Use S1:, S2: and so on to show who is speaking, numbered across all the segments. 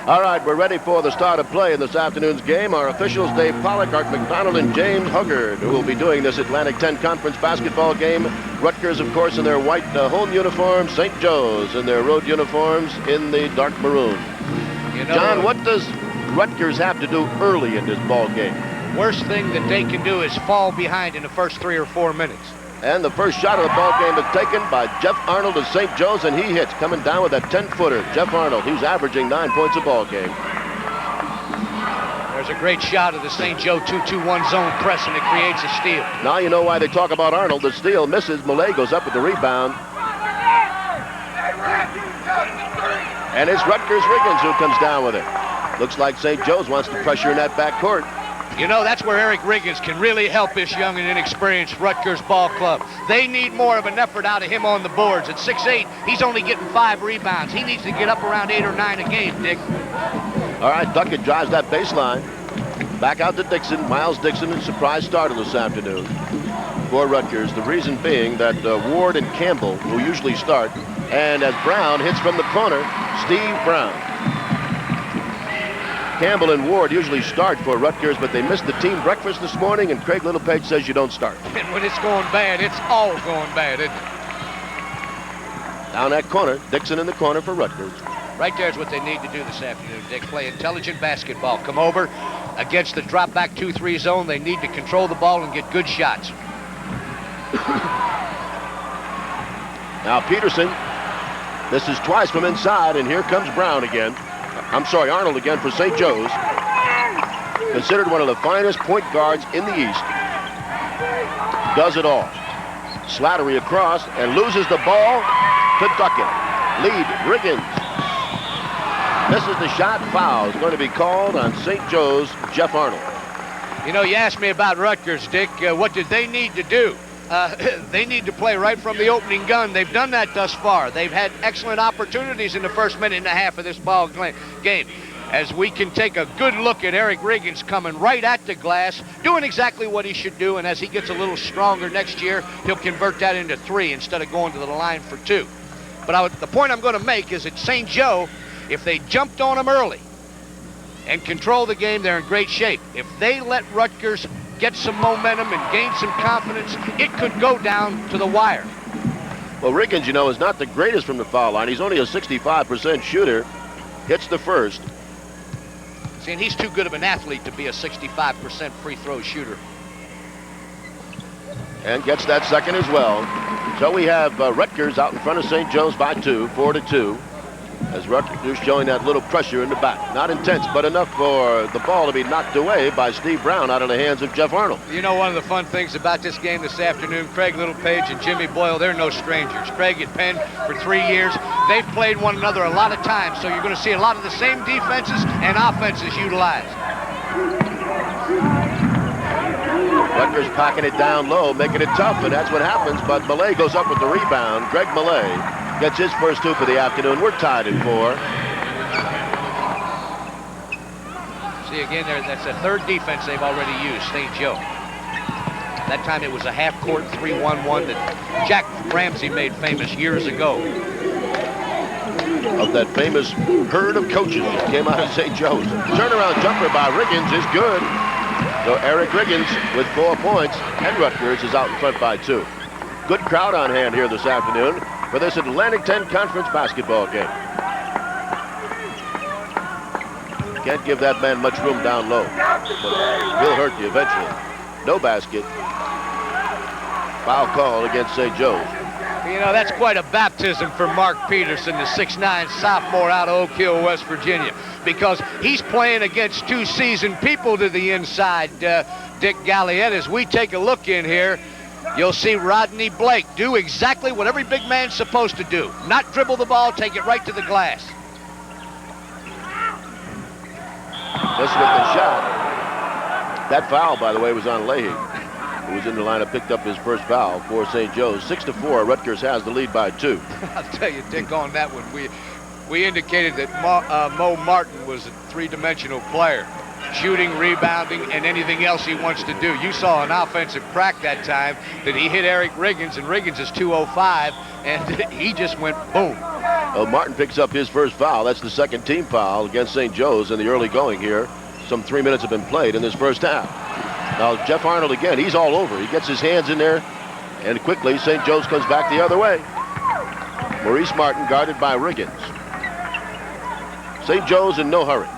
S1: All right, we're ready for the start of play in this afternoon's game. Our officials, Dave Pollock, Art McDonald, and James Huggard, who will be doing this Atlantic 10 Conference basketball game. Rutgers, of course, in their white home uniforms. St. Joe's in their road uniforms in the dark maroon.
S2: You know,
S1: John, what does Rutgers have to do early in this ball game?
S2: Worst thing that they can do is fall behind in the first 3 or 4 minutes.
S1: And the first shot of the ball game is taken by Jeff Arnold of St. Joe's, and he hits, coming down with that 10-footer. Jeff Arnold, he's averaging 9 points a ball game.
S2: There's a great shot of the St. Joe 2-2-1 zone press, and it creates a steal.
S1: Now you know why they talk about Arnold. The steal misses. Millay goes up with the rebound. And it's Rutgers Riggins who comes down with it. Looks like St. Joe's wants to pressure in that backcourt.
S2: You know, that's where Eric Riggins can really help this young and inexperienced Rutgers ball club. They need more of an effort out of him on the boards. At 6'8", he's only getting 5 rebounds. He needs to get up around 8 or 9 a game, Dick.
S1: All right, Duckett drives that baseline. Back out to Dixon. Miles Dixon, a surprise starter this afternoon for Rutgers. The reason being that Ward and Campbell, who usually start, and as Brown hits from the corner, Steve Brown. Campbell and Ward usually start for Rutgers, but they missed the team breakfast this morning, and Craig Littlepage says you don't start.
S2: And when it's going bad, it's all going bad, isn't it?
S1: Down that corner, Dixon in the corner for Rutgers.
S2: Right there's what they need to do this afternoon, Dick. Play intelligent basketball. Come over against the drop-back 2-3 zone. They need to control the ball and get good shots.
S1: Now Peterson misses twice from inside, and here comes Brown again. I'm sorry, Arnold again for St. Joe's. Considered one of the finest point guards in the East. Does it all. Slattery across and loses the ball to Duckett. Lead, Riggins. Misses the shot, foul is going to be called on St. Joe's, Jeff Arnold.
S2: You know, you asked me about Rutgers, Dick. What did they need to do? They need to play right from the opening gun. They've done that thus far. They've had excellent opportunities in the first minute and a half of this ball game. As we can take a good look at Eric Riggins coming right at the glass, doing exactly what he should do, and as he gets a little stronger next year, he'll convert that into 3 instead of going to the line for 2. But the point I'm going to make is that St. Joe, if they jumped on him early and control the game, they're in great shape. If they let Rutgers get some momentum and gain some confidence, it could go down to the wire.
S1: Well, Riggins, you know, is not the greatest from the foul line. He's only a 65% shooter. Hits the first.
S2: See, and he's too good of an athlete to be a 65% free throw shooter.
S1: And gets that second as well. So we have Rutgers out in front of St. Joe's by 2, 4-2. As Rutgers showing that little pressure in the back. Not intense, but enough for the ball to be knocked away by Steve Brown out of the hands of Jeff Arnold.
S2: You know, one of the fun things about this game this afternoon, Craig Littlepage and Jimmy Boyle, they're no strangers. Craig at Penn for 3 years. They've played one another a lot of times, so you're going to see a lot of the same defenses and offenses utilized.
S1: Rutgers packing it down low, making it tough, and that's what happens, but Millay goes up with the rebound. Greg Millay gets his first 2 for the afternoon. We're tied at 4.
S2: See, again, that's the 3rd defense they've already used, St. Joe. That time it was a half-court 3-1-1 that Jack Ramsey made famous years ago.
S1: Of that famous herd of coaches that came out of St. Joe's. Turnaround jumper by Riggins is good. So Eric Riggins with 4 points, and Rutgers is out in front by 2. Good crowd on hand here this afternoon for this Atlantic 10 Conference basketball game. Can't give that man much room down low, but he'll hurt you eventually. No basket. Foul call against St. Joe's.
S2: You know, that's quite a baptism for Mark Peterson, the 6'9" sophomore out of Oak Hill, West Virginia, because he's playing against 2 seasoned people to the inside, Dick Galliette. As we take a look in here, you'll see Rodney Blake do exactly what every big man's supposed to do. Not dribble the ball, take it right to the glass.
S1: Just with the shot. That foul, by the way, was on Leahy, who was in the lineup, picked up his first foul for St. Joe's. 6-4, Rutgers has the lead by 2.
S2: I'll tell you, Dick, on that one, we indicated that Mo Martin was a 3-dimensional player. shooting, rebounding, and anything else he wants to do. You saw an offensive crack that time that he hit Eric Riggins, and Riggins is 205, and he just went boom.
S1: Well, Martin picks up his first foul. That's the second team foul against St. Joe's in the early going here. Some 3 minutes have been played in this first half. Now, Jeff Arnold again, he's all over. He gets his hands in there, and quickly St. Joe's comes back the other way. Maurice Martin guarded by Riggins. St. Joe's in no hurry.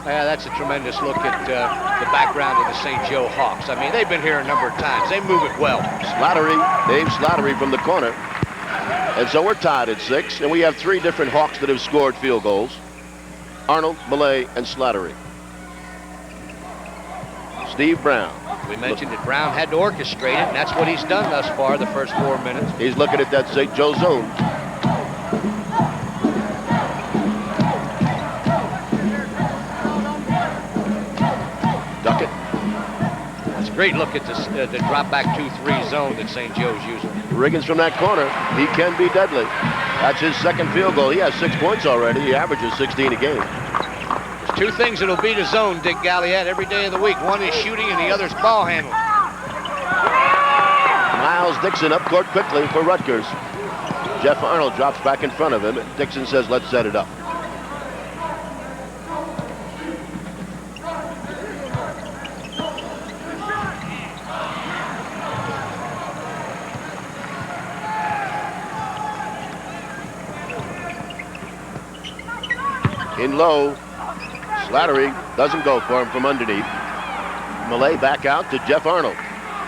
S2: Yeah, that's a tremendous look at the background of the St. Joe Hawks. I mean, they've been here a number of times. They move it well.
S1: Slattery, Dave Slattery from the corner. And so we're tied at 6, and we have 3 different Hawks that have scored field goals. Arnold, Millay, and Slattery. Steve Brown.
S2: We mentioned that Brown had to orchestrate it, and that's what he's done thus far the first 4 minutes.
S1: He's looking at that St. Joe zone. Duckett.
S2: That's a great look at this, the drop back 2-3 zone that St. Joe's using.
S1: Riggins from that corner. He can be deadly. That's his second field goal. He has 6 points already. He averages 16 a game.
S2: There's 2 things that'll beat a zone, Dick Galliette, every day of the week. One is shooting and the other's ball handling.
S1: Miles Dixon up court quickly for Rutgers. Jeff Arnold drops back in front of him. Dixon says, let's set it up. In low, Slattery doesn't go for him from underneath. Millay back out to Jeff Arnold.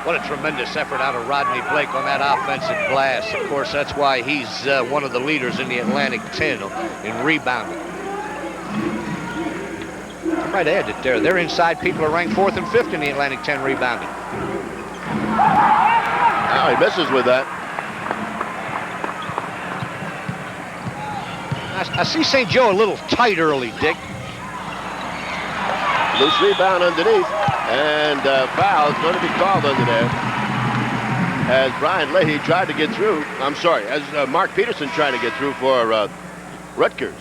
S2: What a tremendous effort out of Rodney Blake on that offensive glass. Of course, that's why he's one of the leaders in the Atlantic 10 in rebounding. I might add that their inside people are ranked 4th and 5th in the Atlantic 10 rebounding.
S1: Now he misses with that.
S2: I see St. Joe a little tight early, Dick.
S1: Loose rebound underneath, and foul is going to be called under there. As Brian Leahy tried to get through, as Mark Peterson tried to get through for Rutgers.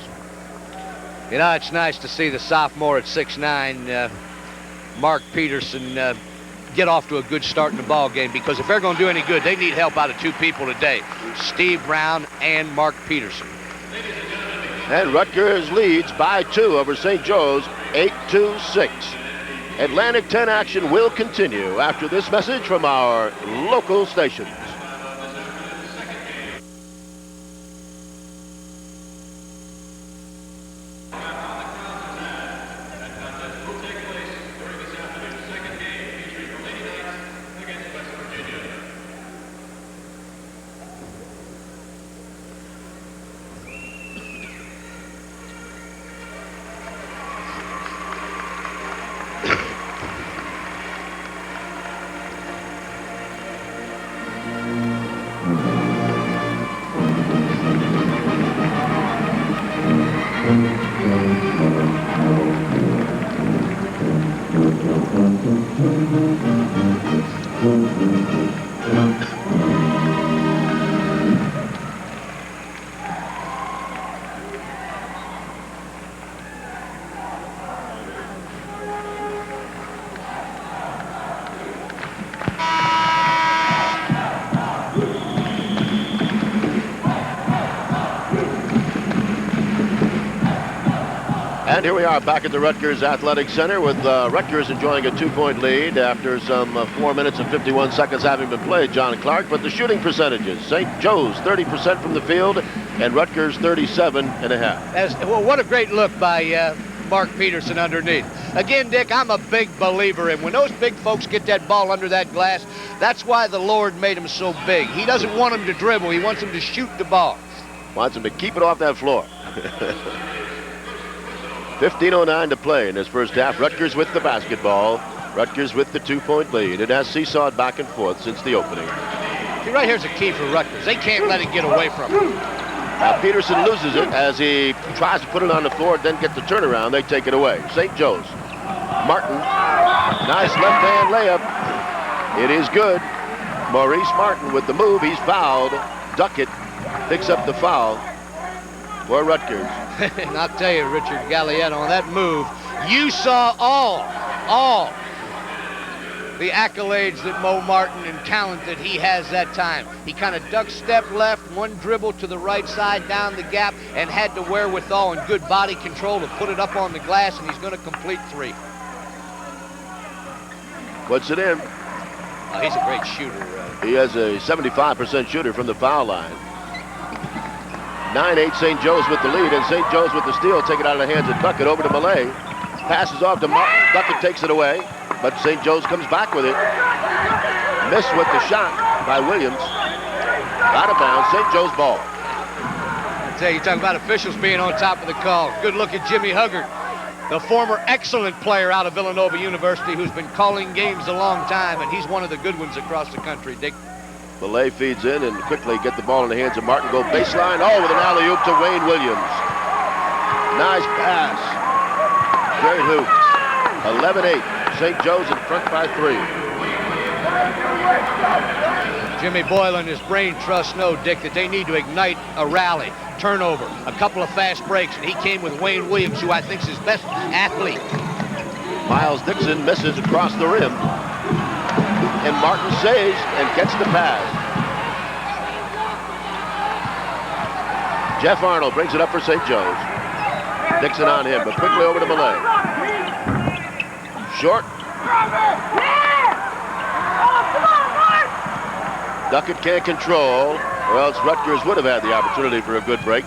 S2: You know, it's nice to see the sophomore at 6'9", Mark Peterson, get off to a good start in the ball game, because if they're going to do any good, they need help out of 2 people today, Steve Brown and Mark Peterson.
S1: And Rutgers leads by 2 over St. Joe's, 8-6. Atlantic 10 action will continue after this message from our local stations. And here we are back at the Rutgers Athletic Center with Rutgers enjoying a 2-point lead after some 4 minutes and 51 seconds having been played, John Clark. But the shooting percentages, St. Joe's 30% from the field and Rutgers 37.5.
S2: Well, what a great look by Mark Peterson underneath. Again, Dick, I'm a big believer in when those big folks get that ball under that glass, that's why the Lord made them so big. He doesn't want them to dribble. He wants them to shoot the ball.
S1: Wants them to keep it off that floor. 15:09 to play in this first half. Rutgers with the basketball. Rutgers with the 2-point lead. It has seesawed back and forth since the opening.
S2: See, right here's a key for Rutgers. They can't let it get away from them.
S1: Now Peterson loses it as he tries to put it on the floor, then get the turnaround. They take it away. St. Joe's. Martin. Nice left-hand layup. It is good. Maurice Martin with the move. He's fouled. Duckett picks up the foul for Rutgers.
S2: And I'll tell you, Richard Galliette, on that move, You saw all the accolades that Mo Martin and talent that he has that time. He kind of duck step left, one dribble to the right side down the gap, and had the wherewithal and good body control to put it up on the glass, and he's going to complete 3.
S1: Puts it in.
S2: He's a great shooter.
S1: He has a 75% shooter from the foul line. 9-8 St. Joe's with the lead, and St. Joe's with the steal. Take it out of the hands of Duckett over to Malay. Passes off to Martin. Duckett takes it away, but St. Joe's comes back with it. Missed with the shot by Williams. Out of bounds, St. Joe's ball.
S2: I tell you, talk about officials being on top of the call. Good look at Jimmy Huggard, the former excellent player out of Villanova University who's been calling games a long time, and he's one of the good ones across the country, Dick.
S1: Malay feeds in and quickly get the ball in the hands of Martin. Go baseline. Oh, with an alley-oop to Wayne Williams. Nice pass. Great hoop. 11-8. St. Joe's in front by 3.
S2: Jimmy Boyle and his brain trust know, Dick, that they need to ignite a rally, turnover, a couple of fast breaks, and he came with Wayne Williams, who I think is his best athlete. Miles
S1: Dixon misses across the rim. And Martin saves and gets the pass. Jeff Arnold brings it up for St. Joe's. Dixon on him, but quickly over to Malay. Short. Duckett can't control, or else Rutgers would have had the opportunity for a good break.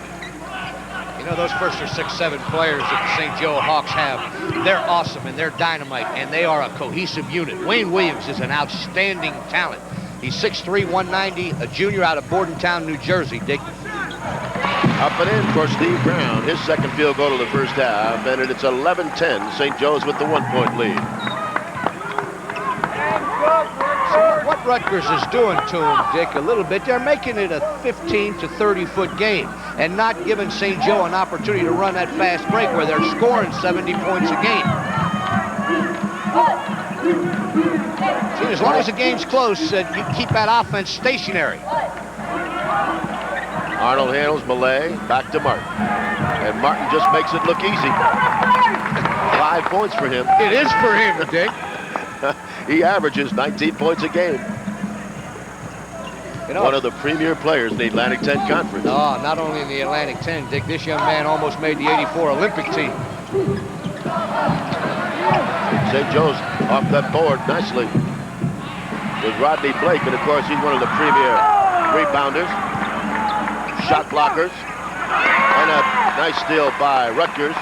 S2: You know, those first or 6, 7 players that the St. Joe Hawks have, they're awesome and they're dynamite, and they are a cohesive unit. Wayne Williams is an outstanding talent. He's 6'3", 190, a junior out of Bordentown, New Jersey, Dick.
S1: Up and in for Steve Brown, his second field goal of the first half, and it's 11-10. St. Joe's with the 1-point lead.
S2: So what Rutgers is doing to him, Dick, a little bit, they're making it a 15 to 30-foot game and not giving St. Joe an opportunity to run that fast break where they're scoring 70 points a game. See, as long as the game's close, you keep that offense stationary.
S1: Arnold handles Malay, back to Martin. And Martin just makes it look easy. 5 points for him.
S2: It is for him, Dick.
S1: He averages 19 points a game. You know, one of the premier players in the Atlantic 10 Conference.
S2: Oh, not only in the Atlantic 10, Dick, this young man almost made the '84 Olympic team.
S1: St. Joe's off that board nicely with Rodney Blake, and of course he's one of the premier rebounders, shot blockers, and a nice steal by Rutgers.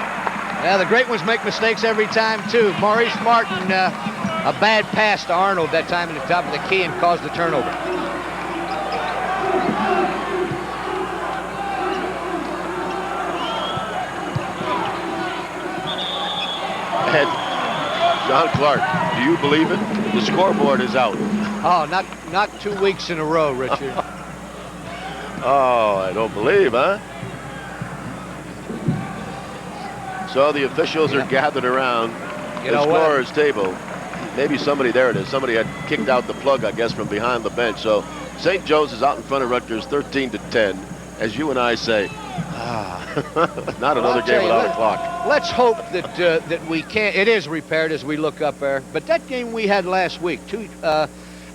S2: Yeah, the great ones make mistakes every time too. Maurice Martin, a bad pass to Arnold that time in the top of the key and caused the turnover.
S1: And John Clark, do you believe it? The scoreboard is out.
S2: Oh, not 2 weeks in a row, Richard.
S1: Oh, I don't believe, huh? So the officials are gathered around the scorer's table. Maybe somebody, there it is, somebody had kicked out the plug, I guess, from behind the bench. So St. Joe's is out in front of Rutgers 13-10. As you and I say, not another game without a clock.
S2: Let's hope that that we can. It is repaired as we look up there. But that game we had last week, 2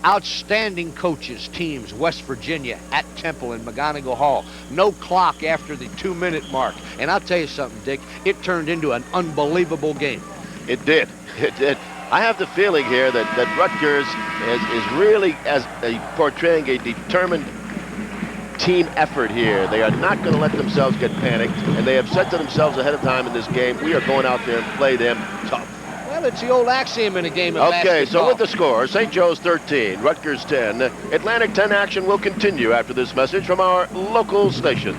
S2: outstanding coaches, teams, West Virginia at Temple and McGonigal Hall. No clock after the 2-minute mark. And I'll tell you something, Dick, it turned into an unbelievable game.
S1: It did. It did. I have the feeling here that Rutgers is really portraying a determined team effort here. They are not going to let themselves get panicked, and they have said to themselves ahead of time in this game, we are going out there and play them tough.
S2: Well, it's the old axiom in a game of basketball.
S1: Okay, so with the score, St. Joe's 13, Rutgers 10. Atlantic 10 action will continue after this message from our local stations.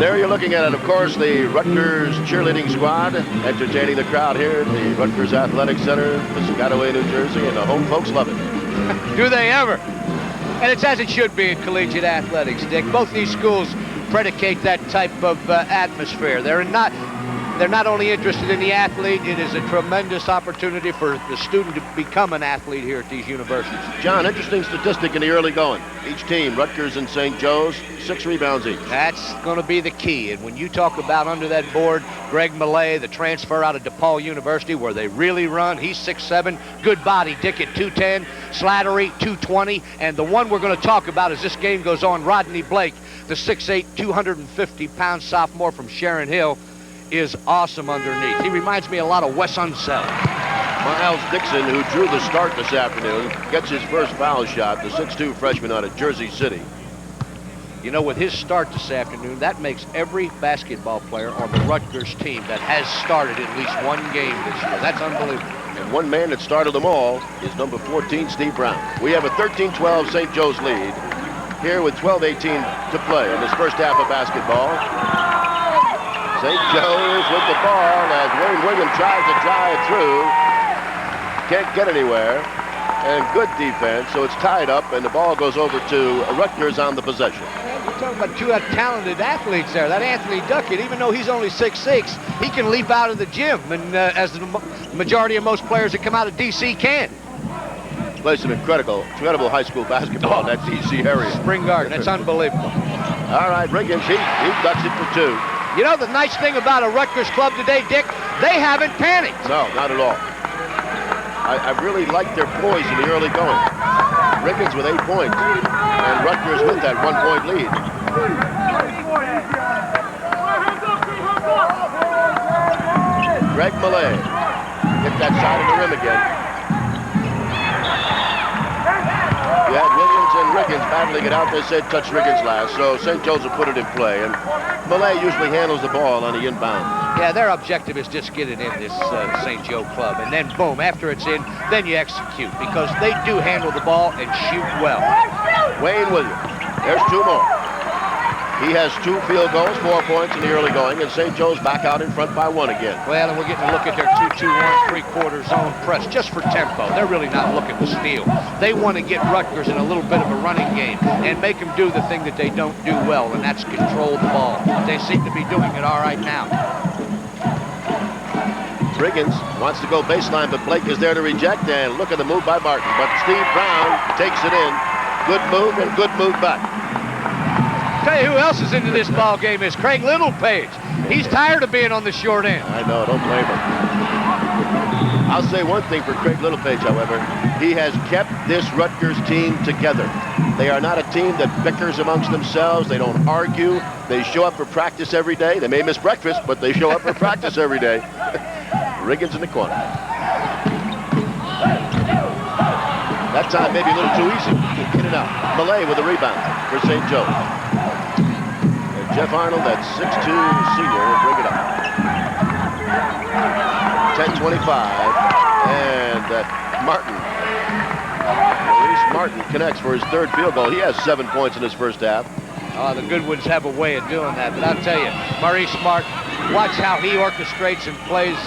S1: There you're looking at it, of course, the Rutgers cheerleading squad entertaining the crowd here at the Rutgers Athletic Center, Piscataway, New Jersey, and the home folks love it.
S2: Do they ever? And it's as it should be in collegiate athletics, Dick. Both these schools predicate that type of atmosphere. They're not only interested in the athlete, it is a tremendous opportunity for the student to become an athlete here at these universities.
S1: John, interesting statistic in the early going. Each team, Rutgers and St. Joe's, 6 rebounds each.
S2: That's going to be the key. And when you talk about under that board, Greg Millay, the transfer out of DePaul University, where they really run, he's 6'7", good body, Dick at 210, Slattery 220, and the one we're going to talk about as this game goes on, Rodney Blake, the 6'8", 250-pound sophomore from Sharon Hill, is awesome underneath. He reminds me a lot of Wes Unseld.
S1: Miles Dixon, who drew the start this afternoon, gets his first foul shot, the 6'2" freshman out of Jersey City.
S2: You know, with his start this afternoon, that makes every basketball player on the Rutgers team that has started at least one game this year. That's unbelievable.
S1: And one man that started them all is number 14, Steve Brown. We have a 13-12 St. Joe's lead here with 12:18 to play in this first half of basketball. St. Joe's with the ball as Wayne Williams tries to drive through. Can't get anywhere. And good defense, so it's tied up, and the ball goes over to Rutgers on the possession.
S2: You're talking about two talented athletes there. That Anthony Duckett, even though he's only 6'6", he can leap out of the gym, and as the majority of most players that come out of D.C. can.
S1: Plays some incredible high school basketball in that D.C. area.
S2: Spring Garden, that's unbelievable.
S1: All right, Riggins, he ducks it for 2.
S2: You know the nice thing about a Rutgers club today, Dick, they haven't panicked.
S1: No, not at all. I really like their poise in the early going. Riggins with 8 points, and Rutgers with that 1-point lead. Greg Millay hit that side of the rim again. You had Williams and Riggins battling it out. They said touch Riggins last, so St. Joe's will put it in play. And Millay usually handles the ball on the inbound.
S2: Yeah, their objective is just get it in this St. Joe club. And then, boom, after it's in, then you execute. Because they do handle the ball and shoot well.
S1: Wayne Williams. There's 2 more. He has 2 field goals, 4 points in the early going, and St. Joe's back out in front by 1 again.
S2: Well, and we're getting a look at their 2-2-1 3/4 zone press just for tempo. They're really not looking to steal. They want to get Rutgers in a little bit of a running game and make them do the thing that they don't do well, and that's control the ball. They seem to be doing it all right now.
S1: Riggins wants to go baseline, but Blake is there to reject, and look at the move by Martin. But Steve Brown takes it in. Good move and good move back.
S2: Tell you who else is into this ball game is Craig Littlepage. He's tired of being on the short end.
S1: I know, don't blame him. I'll say one thing for Craig Littlepage, however. He has kept this Rutgers team together. They are not a team that bickers amongst themselves. They don't argue. They show up for practice every day. They may miss breakfast, but they show up for practice every day. Riggins in the corner. That time maybe a little too easy. In and out. Millay with a rebound for St. Joe. And Jeff Arnold, that 6'2" senior, will bring it up. 10:25. And Martin. Maurice Martin connects for his 3rd field goal. He has 7 points in his first half.
S2: Oh, the good ones have a way of doing that. But I'll tell you, Maurice Martin, watch how he orchestrates and plays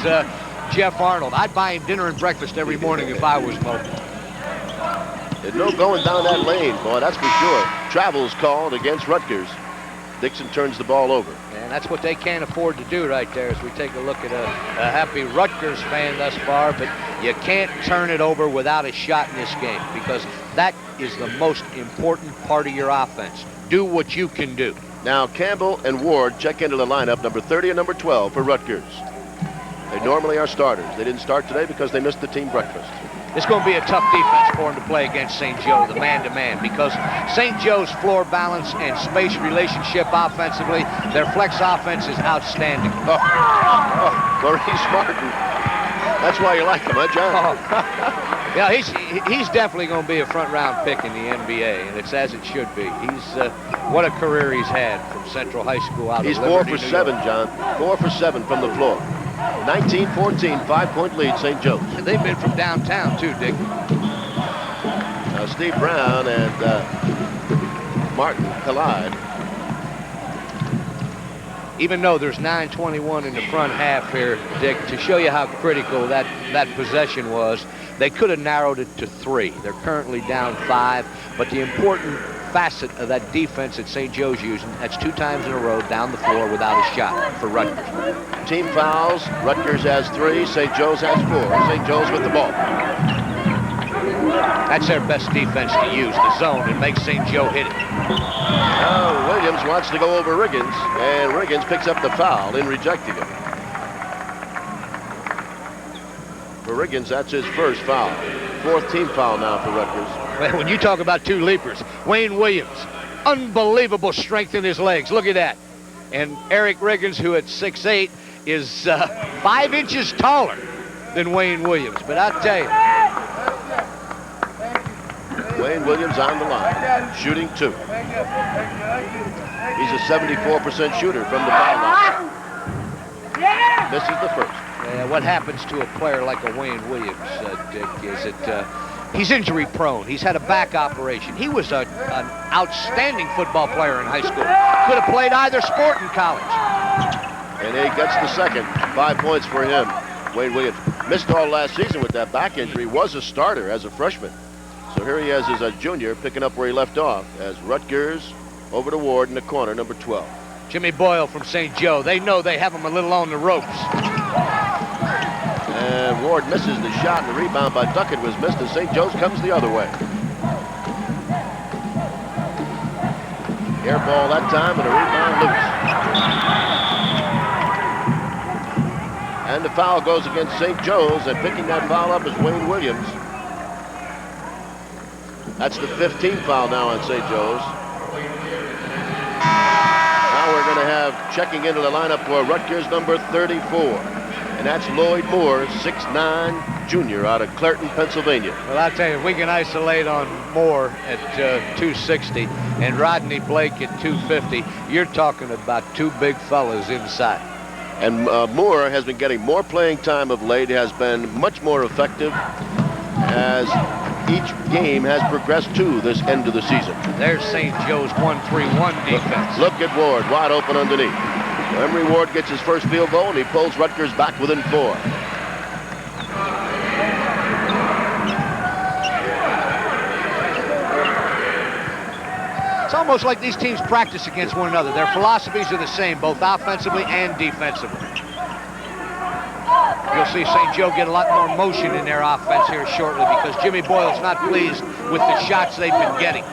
S2: Jeff Arnold. I'd buy him dinner and breakfast every morning if I was Mo.
S1: There's no going down that lane, boy, that's for sure. Travel's called against Rutgers. Dixon turns the ball over.
S2: And that's what they can't afford to do right there as we take a look at a happy Rutgers fan thus far. But you can't turn it over without a shot in this game because that is the most important part of your offense. Do what you can do.
S1: Now Campbell and Ward check into the lineup, number 30 and number 12 for Rutgers. They normally are starters. They didn't start today because they missed the team breakfast.
S2: It's going to be a tough defense for him to play against St. Joe, the man-to-man, because St. Joe's floor balance and space relationship offensively, their flex offense is outstanding.
S1: Maurice Martin. That's why you like him, huh, John?
S2: Yeah, he's definitely going to be a front-round pick in the NBA, and it's as it should be. What a career he's had from Central High School out of Liberty,
S1: He's 4 for
S2: New
S1: 7,
S2: York.
S1: John. 4 for 7 from the floor. 19-14, 5-point lead, St. Joe's.
S2: They've been from downtown, too, Dick.
S1: Now Steve Brown and Martin collide.
S2: even though there's 9:21 in the front half here, Dick, to show you how critical that possession was, they could have narrowed it to 3. They're currently down 5, but the important facet of that defense that St. Joe's using, that's 2 times in a row down the floor without a shot for Rutgers.
S1: Team fouls. Rutgers has 3. St. Joe's has 4. St. Joe's with the ball.
S2: That's their best defense to use, the zone, and make St. Joe hit it.
S1: Now Williams wants to go over Riggins, and Riggins picks up the foul in rejecting it. For Riggins, that's his first foul. 4th team foul now for Rutgers.
S2: Well, when you talk about 2 leapers, Wayne Williams, unbelievable strength in his legs. Look at that. And Eric Riggins, who at 6'8", is 5 inches taller than Wayne Williams. But I'll tell you,
S1: Wayne Williams on the line, shooting 2. He's a 74% shooter from the foul line. This is the first.
S2: what happens to a player like a Wayne Williams, Dick, is that he's injury prone. He's had a back operation. He was an outstanding football player in high school. Could have played either sport in college.
S1: And he gets the second. 5 points for him. Wayne Williams missed all last season with that back injury. Was a starter as a freshman. So here he is as a junior, picking up where he left off as Rutgers over to Ward in the corner, number 12.
S2: Jimmy Boyle from St. Joe. They know they have him a little on the ropes.
S1: And Ward misses the shot, and the rebound by Duckett was missed, and St. Joe's comes the other way. Air ball that time, and a rebound loose. And the foul goes against St. Joe's, and picking that foul up is Wayne Williams. That's the 15th foul now on St. Joe's. Now we're going to have checking into the lineup for Rutgers, number 34. And that's Lloyd Moore, 6'9", junior out of Clairton, Pennsylvania.
S2: Well, I'll tell you, if we can isolate on Moore at 260 and Rodney Blake at 250, you're talking about 2 big fellas inside.
S1: And Moore has been getting more playing time of late, has been much more effective as each game has progressed to this end of the season.
S2: There's St. Joe's 1-3-1 defense.
S1: Look at Ward, wide open underneath. Emory Ward gets his first field goal, and he pulls Rutgers back within 4.
S2: It's almost like these teams practice against one another. Their philosophies are the same, both offensively and defensively. You'll see St. Joe get a lot more motion in their offense here shortly because Jimmy Boyle's not pleased with the shots they've been getting.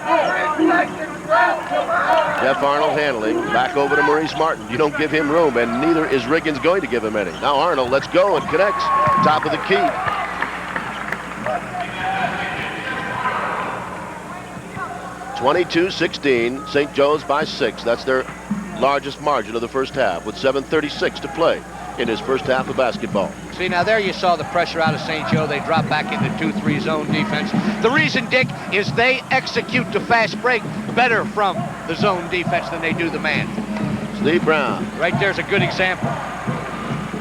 S1: Jeff Arnold handling, back over to Maurice Martin. You don't give him room, and neither is Riggins going to give him any. Now Arnold lets go and connects, top of the key. (22-16), St. Joe's by 6. That's their largest margin of the first half with 7:36 to play in his first half of basketball.
S2: See, now there you saw the pressure out of St. Joe. They drop back into 2-3 zone defense. The reason, Dick, is they execute the fast break better from the zone defense than they do the man.
S1: Steve Brown.
S2: Right there's a good example.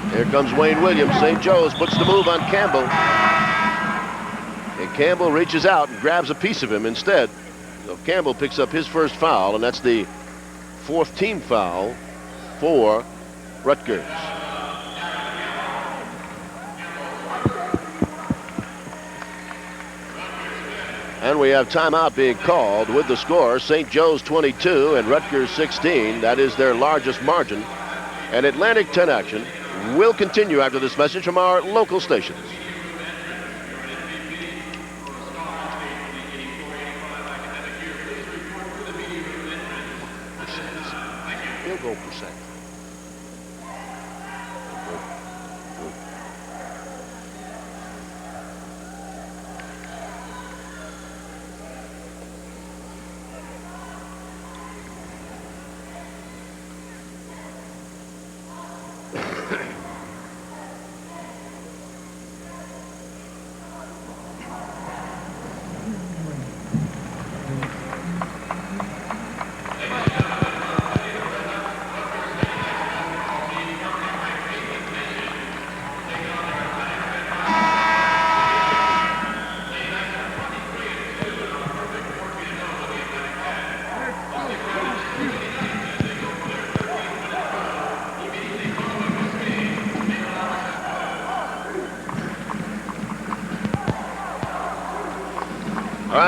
S1: Here comes Wayne Williams. St. Joe's puts the move on Campbell. And Campbell reaches out and grabs a piece of him instead. So Campbell picks up his first foul, and that's the 4th team foul for Rutgers. And we have timeout being called with the score, St. Joe's 22 and Rutgers 16. That is their largest margin. And Atlantic 10 action will continue after this message from our local stations.
S2: Field goal percent.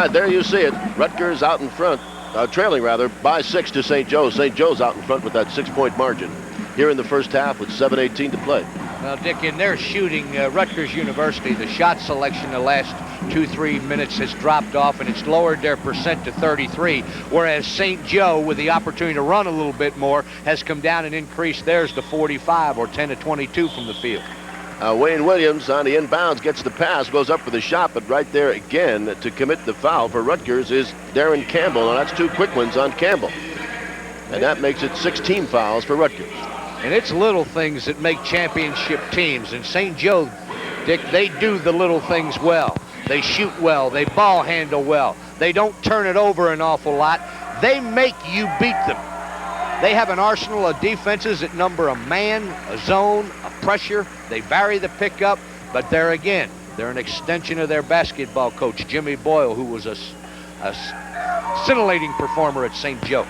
S1: right, there you see it. Rutgers out in front, trailing rather, by 6 to St. Joe's. St. Joe's out in front with that 6-point margin here in the first half with 7:18 to play.
S2: Well, Dick, in their shooting, Rutgers University, the shot selection the last 2-3 minutes has dropped off, and it's lowered their percent to 33, whereas St. Joe, with the opportunity to run a little bit more, has come down and increased theirs to 45, or 10 to 22 from the field.
S1: Wayne Williams on the inbounds gets the pass, goes up for the shot, but right there again to commit the foul for Rutgers is Darren Campbell. Now that's 2 quick ones on Campbell. And that makes it 16 fouls for Rutgers.
S2: And it's little things that make championship teams. And St. Joe, Dick, they do the little things well. They shoot well. They ball handle well. They don't turn it over an awful lot. They make you beat them. They have an arsenal of defenses that number a man, a zone, a pressure. They vary the pickup, but they're an extension of their basketball coach, Jimmy Boyle, who was a scintillating performer at St. Joe.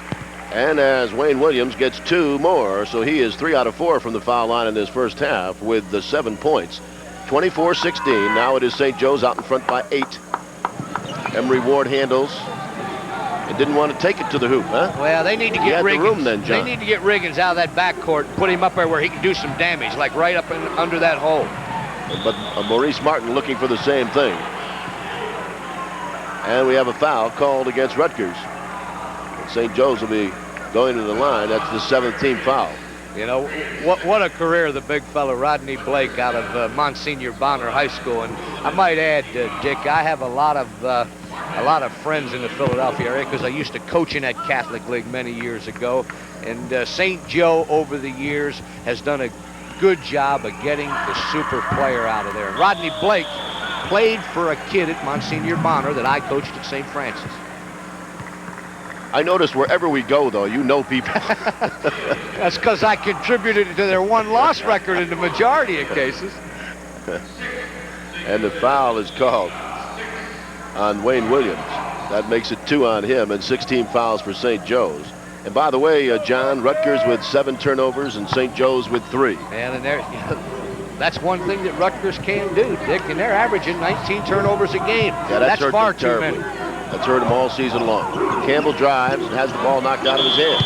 S1: And as Wayne Williams gets 2 more, so he is 3 out of 4 from the foul line in this first half with the 7 points. 24-16. Now it is St. Joe's out in front by 8. Emery Ward handles. And didn't want to take it to the hoop, huh?
S2: Well, they need to get Riggins.
S1: The room then, John.
S2: They need to get Riggins out of that backcourt and put him up there where he can do some damage, like right up under that hole.
S1: But Maurice Martin looking for the same thing. And we have a foul called against Rutgers. St. Joe's will be going to the line. That's the 7th team foul.
S2: You know, what a career the big fella Rodney Blake out of Monsignor Bonner High School. And I might add, Dick, I have a lot of friends in the Philadelphia area because I used to coach in that Catholic League many years ago. And St. Joe over the years has done a good job of getting the super player out of there. And Rodney Blake played for a kid at Monsignor Bonner that I coached at St. Francis.
S1: I notice wherever we go, though, you know people.
S2: That's because I contributed to their 1-loss record in the majority of cases.
S1: And the foul is called on Wayne Williams. That makes it 2 on him and 16 fouls for St. Joe's. And by the way, John, Rutgers with 7 turnovers and St. Joe's with 3.
S2: And that's one thing that Rutgers can do, Dick, and they're averaging 19 turnovers a game.
S1: Yeah, that's
S2: far too many.
S1: That's hurt him all season long. Campbell drives and has the ball knocked out of his hands.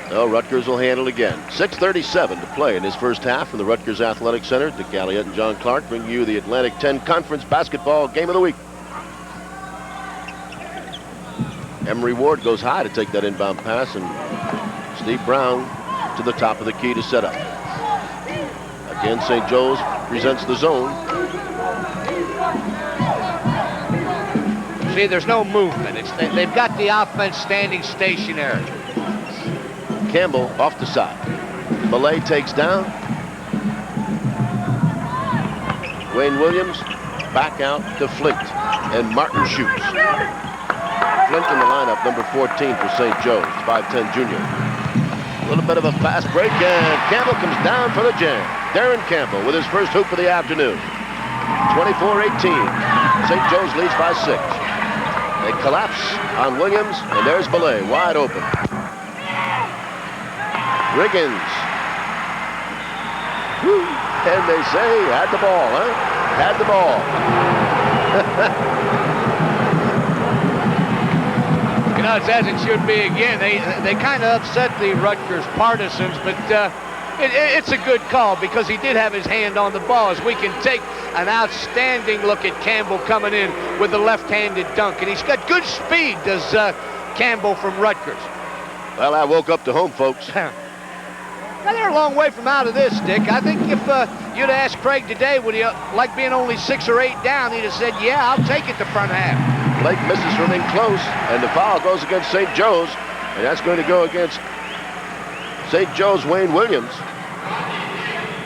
S1: So Rutgers will handle again. 6:37 to play in his first half from the Rutgers Athletic Center. Dick Elliott and John Clark bring you the Atlantic 10 Conference Basketball Game of the Week. Emery Ward goes high to take that inbound pass, and Steve Brown to the top of the key to set up. Again, St. Joe's presents the zone.
S2: See, there's no movement. They've got the offense standing stationary.
S1: Campbell off the side. Malay takes down. Wayne Williams back out to Flint, and Martin shoots. Flint in the lineup, number 14 for St. Joe's, 5'10" junior. A little bit of a fast break, and Campbell comes down for the jam. Darren Campbell with his first hoop of the afternoon. 24-18. St. Joe's leads by 6. They collapse on Williams, and there's Belay wide open. Riggins. Woo. And they say, had the ball, huh? Had the ball.
S2: You know, it's as it should be again. They kind of upset the Rutgers partisans, but it's a good call because he did have his hand on the ball. As we can take an outstanding look at Campbell coming in with the left-handed dunk, and he's got good speed, does Campbell from Rutgers.
S1: Well, I woke up to home, folks.
S2: Now, they're a long way from out of this, Dick. I think if you'd asked Craig today, would he like being only 6 or 8 down, he'd have said, yeah, I'll take it the front half.
S1: Blake misses from in close, and the foul goes against St. Joe's, and that's going to go against St. Joe's Wayne Williams.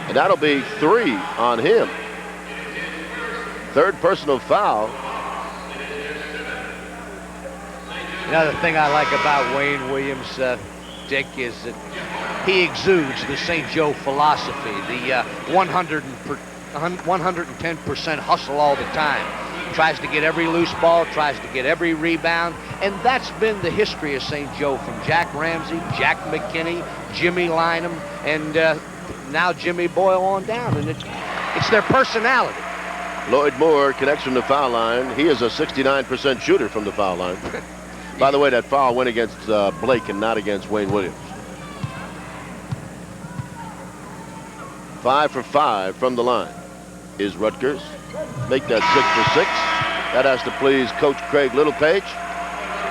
S1: And that'll be 3 on him. 3rd personal foul.
S2: Another thing I like about Wayne Williams, Dick, is that he exudes the St. Joe philosophy, the 110% hustle all the time. Tries to get every loose ball, tries to get every rebound, and that's been the history of St. Joe from Jack Ramsey, Jack McKinney, Jimmy Lynham, and now Jimmy Boyle on down, and it's their personality.
S1: Lloyd Moore connects from the foul line. He is a 69% shooter from the foul line. By the way, that foul went against Blake and not against Wayne Williams. 5 for 5 from the line is Rutgers. Make that 6 for 6. That has to please Coach Craig Littlepage.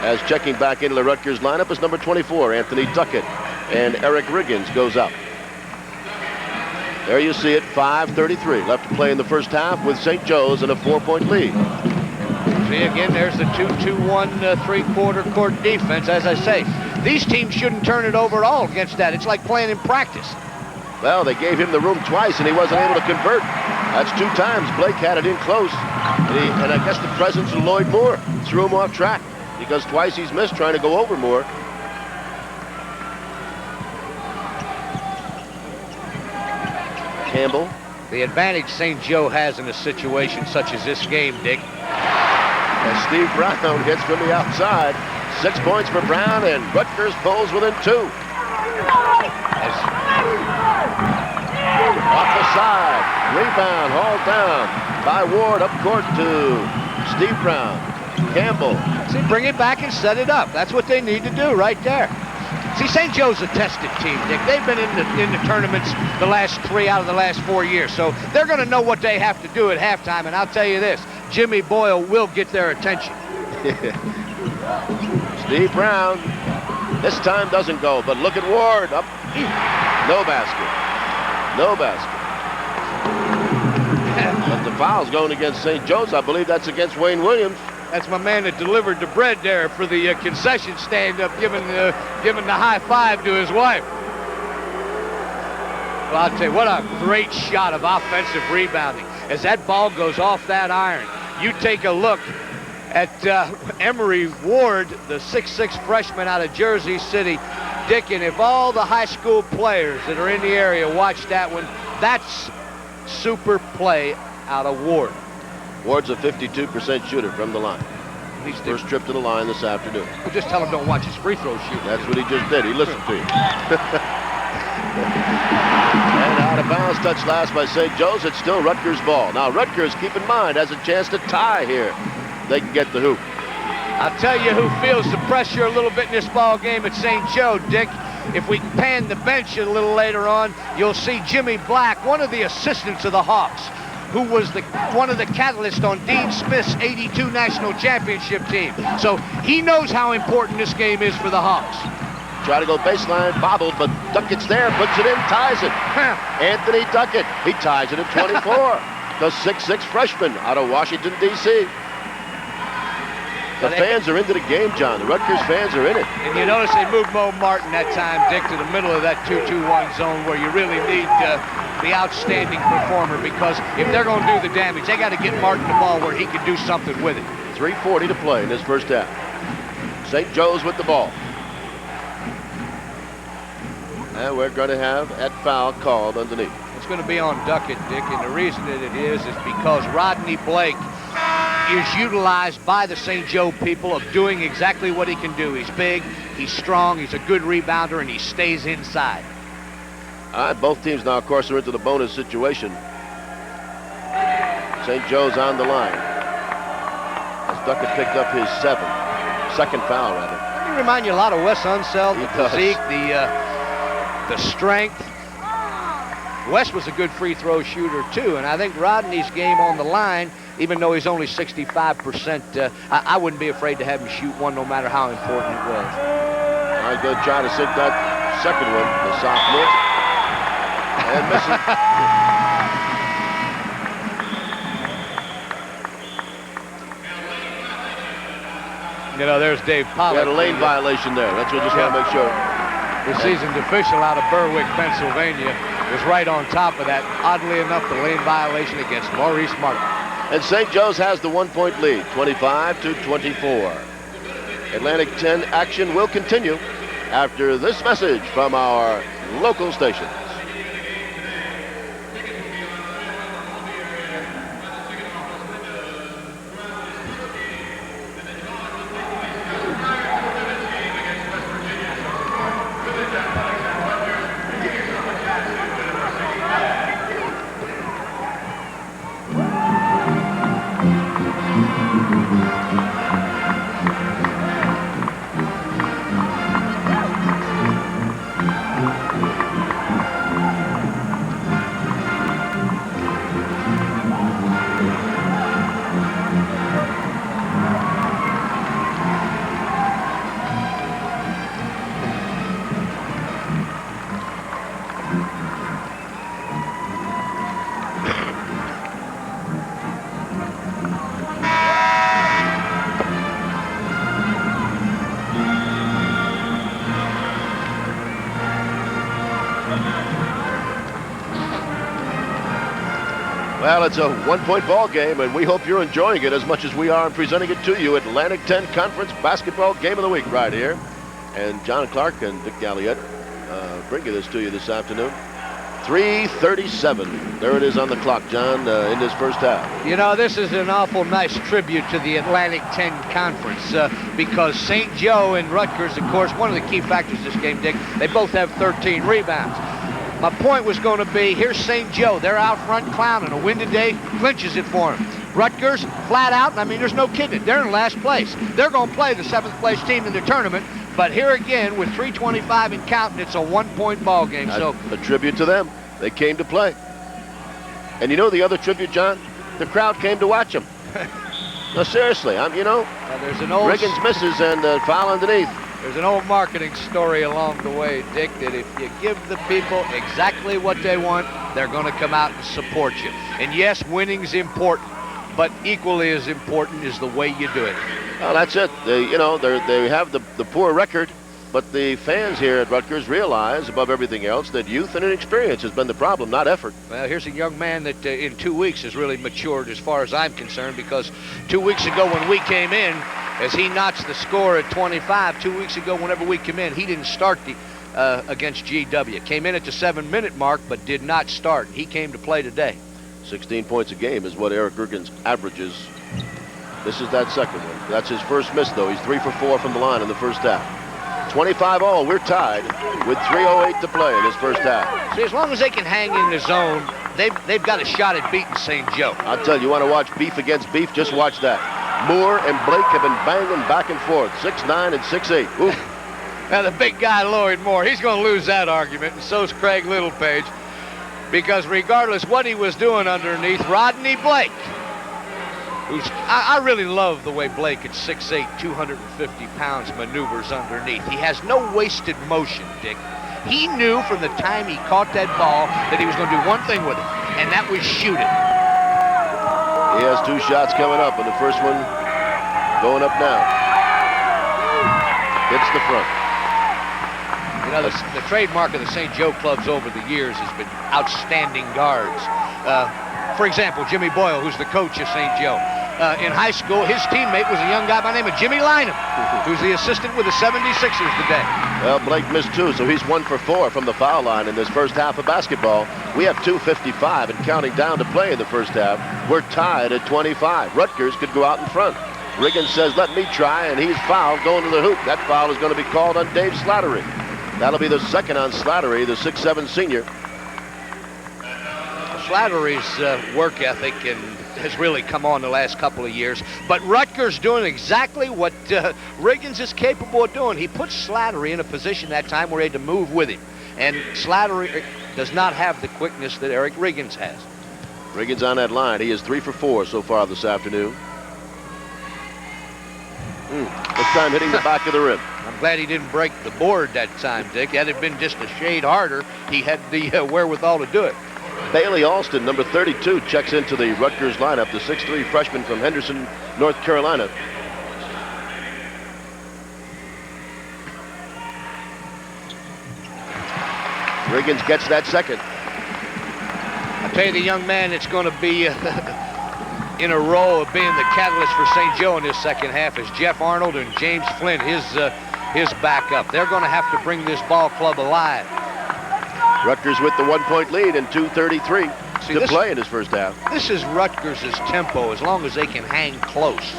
S1: As checking back into the Rutgers lineup is number 24, Anthony Duckett. And Eric Riggins goes out. There you see it, 5:33 left to play in the first half with St. Joe's in a 4-point lead.
S2: See, again, there's the 2-2-1 three-quarter court defense. As I say, these teams shouldn't turn it over at all against that. It's like playing in practice.
S1: Well, they gave him the room twice, and he wasn't able to convert. That's 2 times Blake had it in close. And I guess the presence of Lloyd Moore threw him off track, because twice he's missed trying to go over Moore. Campbell.
S2: The advantage St. Joe has in a situation such as this game, Dick.
S1: As Steve Brown hits from the outside. 6 points for Brown, and Rutgers pulls within 2. Off the side. Rebound hauled down by Ward up court to Steve Brown. Campbell.
S2: See, bring it back and set it up. That's what they need to do right there. See, St. Joe's a tested team, Dick. They've been in the tournaments the last 3 out of the last 4 years, so they're going to know what they have to do at halftime, and I'll tell you this, Jimmy Boyle will get their attention.
S1: Steve Brown, this time doesn't go, but look at Ward. Up. No basket. No basket. But the foul's going against St. Joe's. I believe that's against Wayne Williams.
S2: That's my man that delivered the bread there for the concession stand up, giving the high five to his wife. Well, I'll tell you, what a great shot of offensive rebounding. As that ball goes off that iron, you take a look at Emery Ward, the 6'6" freshman out of Jersey City. Dick, and if all the high school players that are in the area watch that one, that's super play out of Ward.
S1: Ward's a 52% shooter from the line. He's first trip to the line this afternoon.
S2: Well, just tell him don't watch his free throw shoot.
S1: That's what he just did. He listened to you. And out of bounds, touched last by St. Joe's. It's still Rutgers ball. Now Rutgers, keep in mind, has a chance to tie here. They can get the hoop.
S2: I'll tell you who feels the pressure a little bit in this ball game at St. Joe, Dick. If we can pan the bench a little later on, you'll see Jimmy Black, one of the assistants of the Hawks, who was one of the catalysts on Dean Smith's '82 national championship team. So he knows how important this game is for the Hawks.
S1: Try to go baseline, bobbled, but Duckett's there, puts it in, ties it. Anthony Duckett, he ties it at 24. The 6'6" freshman out of Washington, D.C. The fans are into the game, John. The Rutgers fans are in it.
S2: And you notice they moved Mo Martin that time, Dick, to the middle of that 2-2-1 zone where you really need the outstanding performer, because if they're going to do the damage, they got to get Martin the ball where he can do something with it.
S1: 3:40 to play in this first half. St. Joe's with the ball. And we're going to have that foul called underneath.
S2: It's going to be on Duckett, Dick, and the reason that it is because Rodney Blake is utilized by the St. Joe people of doing exactly what he can do. He's big, he's strong, he's a good rebounder, and he stays inside.
S1: All right, both teams now, of course, are into the bonus situation. St. Joe's on the line. As Duckett picked up his second foul, rather.
S2: He remind you a lot of Wes Unseld, the physique, the strength. Wes was a good free throw shooter, too, and I think Rodney's game on the line, even though he's only 65%, I wouldn't be afraid to have him shoot one no matter how important it was.
S1: All right, going to try to sink that second one, the sophomore. And missing.
S2: You know, there's Dave Pollack.
S1: We had a lane violation there. That's what we just want to make sure.
S2: The seasoned official out of Berwick, Pennsylvania, was right on top of that. Oddly enough, the lane violation against Maurice Martin.
S1: And St. Joe's has the 1-point lead, 25-24. Atlantic 10 action will continue after this message from our local stations. Well, it's a one-point ball game, and we hope you're enjoying it as much as we are in presenting it to you. Atlantic 10 Conference Basketball Game of the Week right here. And John Clark and Dick Galliette bringing this to you this afternoon. 3:37. There it is on the clock, John, in this first half.
S2: You know, this is an awful nice tribute to the Atlantic 10 Conference because St. Joe and Rutgers, of course, one of the key factors of this game, Dick, they both have 13 rebounds. My point was going to be, here's St. Joe. They're out front clowning. A win today clinches it for them. Rutgers, flat out, I mean, there's no kidding it. They're in last place. They're going to play the 7th place team in the tournament. But here again, with 3:25 and counting, it's a one-point ball game. So
S1: a tribute to them. They came to play. And you know the other tribute, John? The crowd came to watch them. No, seriously,
S2: there's an old
S1: Riggins misses and foul underneath.
S2: There's an old marketing story along the way, Dick, that if you give the people exactly what they want, they're going to come out and support you. And yes, winning's important, but equally as important is the way you do it.
S1: Well, that's it. They have the poor record, but the fans here at Rutgers realize, above everything else, that youth and inexperience has been the problem, not effort.
S2: Well, here's a young man that in 2 weeks has really matured as far as I'm concerned, because 2 weeks ago when we came in, as he notched the score at 25, 2 weeks ago whenever we came in, he didn't start against GW. Came in at the 7-minute mark, but did not start. He came to play today.
S1: 16 points a game is what Eric Riggins averages. This is that second one. That's his first miss, though. He's 3 for 4 from the line in the first half. 25 all. We're tied with 3:08 to play in this first half.
S2: See, as long as they can hang in the zone, they've got a shot at beating St. Joe.
S1: I'll tell you, want to watch beef against beef? Just watch that. Moore and Blake have been banging back and forth, 6'9" and 6'8". Ooh.
S2: Now, the big guy, Lloyd Moore, he's going to lose that argument, and so's Craig Littlepage, because regardless what he was doing underneath, Rodney Blake, I really love the way Blake at 6'8", 250 pounds maneuvers underneath. He has no wasted motion, Dick. He knew from the time he caught that ball that he was going to do one thing with it, and that was shoot it.
S1: He has 2 shots coming up, and the first one going up now. Hits the front.
S2: You know, the trademark of the St. Joe clubs over the years has been outstanding guards. For example, Jimmy Boyle, who's the coach of St. Joe. In high school, his teammate was a young guy by the name of Jimmy Lynham, who's the assistant with the 76ers today.
S1: Well, Blake missed 2, so he's 1 for 4 from the foul line in this first half of basketball. We have 2:55 and counting down to play in the first half. We're tied at 25. Rutgers could go out in front. Riggins says, let me try, and he's fouled going to the hoop. That foul is going to be called on Dave Slattery. That'll be the second on Slattery, the 6'7" senior.
S2: Slattery's work ethic has really come on the last couple of years, but Rutgers doing exactly what Riggins is capable of doing. He puts Slattery in a position that time where he had to move with him, and Slattery does not have the quickness that Eric Riggins has.
S1: Riggins on that line. He is 3 for 4 so far this afternoon. This time hitting the back of the rim.
S2: I'm glad he didn't break the board that time, Dick. Had it been just a shade harder, he had the wherewithal to do it.
S1: Bailey Alston, number 32, checks into the Rutgers lineup, the 6'3" freshman from Henderson, North Carolina. Riggins gets that second.
S2: I tell you, the young man that's going to be in a role of being the catalyst for St. Joe in this second half is Jeff Arnold and James Flynn, his backup. They're going to have to bring this ball club alive.
S1: Rutgers with the 1-point lead and 2:33 to play in his first half.
S2: This is Rutgers' tempo as long as they can hang close.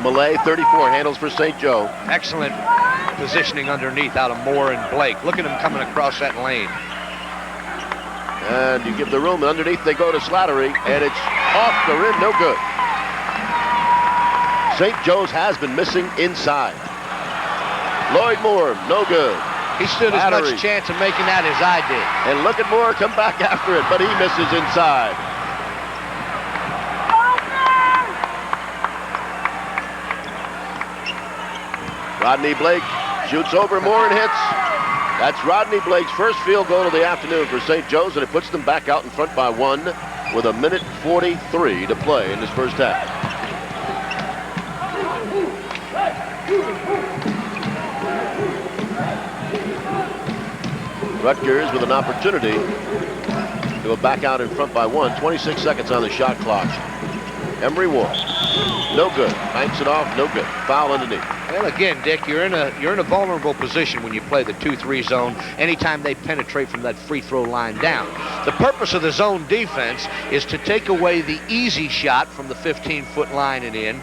S1: Malay, 34, handles for St. Joe.
S2: Excellent positioning underneath out of Moore and Blake. Look at him coming across that lane.
S1: And you give the room, and underneath they go to Slattery, and it's off the rim, no good. St. Joe's has been missing inside. Lloyd Moore, no good.
S2: He stood as much chance of making that as I did.
S1: And look at Moore come back after it, but he misses inside. Rodney Blake shoots over Moore and hits. That's Rodney Blake's first field goal of the afternoon for St. Joe's, and it puts them back out in front by 1 with 1:43 to play in this first half. Rutgers with an opportunity to go back out in front by 1. 26 seconds on the shot clock. Emery Ward, no good. Banks it off, no good. Foul underneath.
S2: Well, again, Dick, you're in a vulnerable position when you play the 2-3 zone. Anytime they penetrate from that free throw line down. The purpose of the zone defense is to take away the easy shot from the 15-foot line and in,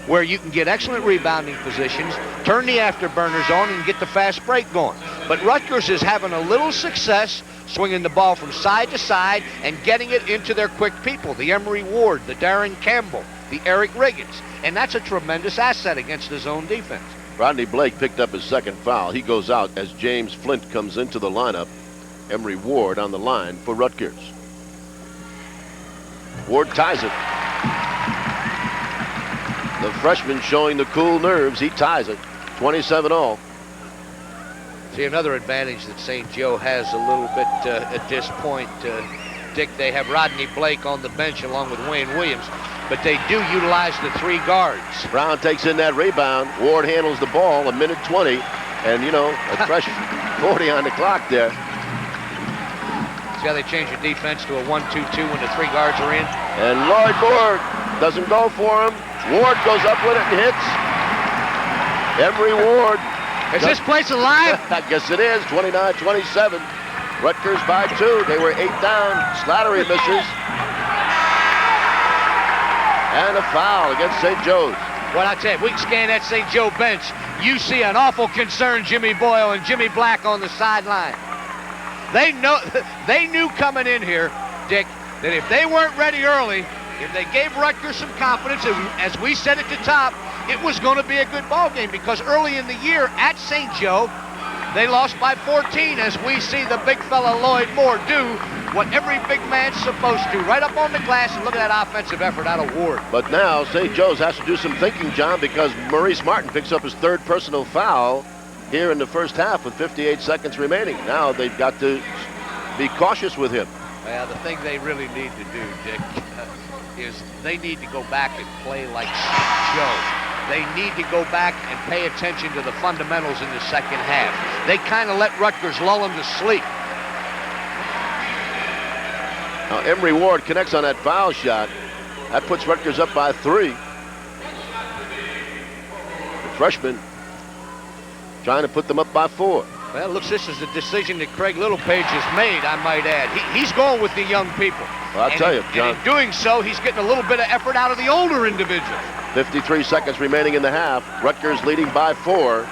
S2: where you can get excellent rebounding positions, turn the afterburners on, and get the fast break going. But Rutgers is having a little success swinging the ball from side to side and getting it into their quick people, the Emery Ward, the Darren Campbell, the Eric Riggins. And that's a tremendous asset against the zone defense.
S1: Rodney Blake picked up his second foul. He goes out as James Flint comes into the lineup. Emery Ward on the line for Rutgers. Ward ties it. The freshman showing the cool nerves. He ties it. 27-all.
S2: See, another advantage that St. Joe has a little bit at this point, Dick, they have Rodney Blake on the bench along with Wayne Williams, but they do utilize the 3 guards.
S1: Brown takes in that rebound. Ward handles the ball, 1:20, and, you know, a fresh 40 on the clock there.
S2: See how they change the defense to a 1-2-2 when the 3 guards are in?
S1: And Lloyd Ward doesn't go for him. Ward goes up with it and hits. Emery Ward.
S2: Is this place alive?
S1: I guess it is. 29-27. Rutgers by 2. They were 8 down. Slattery misses. And a foul against St. Joe's.
S2: Well, I tell you, if we can scan that St. Joe bench, you see an awful concerned Jimmy Boyle and Jimmy Black on the sideline. They knew coming in here, Dick, that if they weren't ready early, if they gave Rutgers some confidence, as we said at the top, it was going to be a good ball game, because early in the year at St. Joe, they lost by 14, as we see the big fella Lloyd Moore do what every big man's supposed to, right up on the glass, and look at that offensive effort out of Ward.
S1: But now St. Joe's has to do some thinking, John, because Maurice Martin picks up his 3rd personal foul here in the first half with 58 seconds remaining. Now they've got to be cautious with him.
S2: Well, the thing they really need to do, Dick, is they need to go back and play like St. Joe. They need to go back and pay attention to the fundamentals in the second half. They kind of let Rutgers lull them to sleep.
S1: Now Emery Ward connects on that foul shot. That puts Rutgers up by 3. The freshman trying to put them up by 4.
S2: Well, looks this is a decision that Craig Littlepage has made, I might add. He's going with the young people.
S1: Well, I'll tell you, John.
S2: And in doing so, he's getting a little bit of effort out of the older individuals.
S1: 53 seconds remaining in the half. Rutgers leading by 4.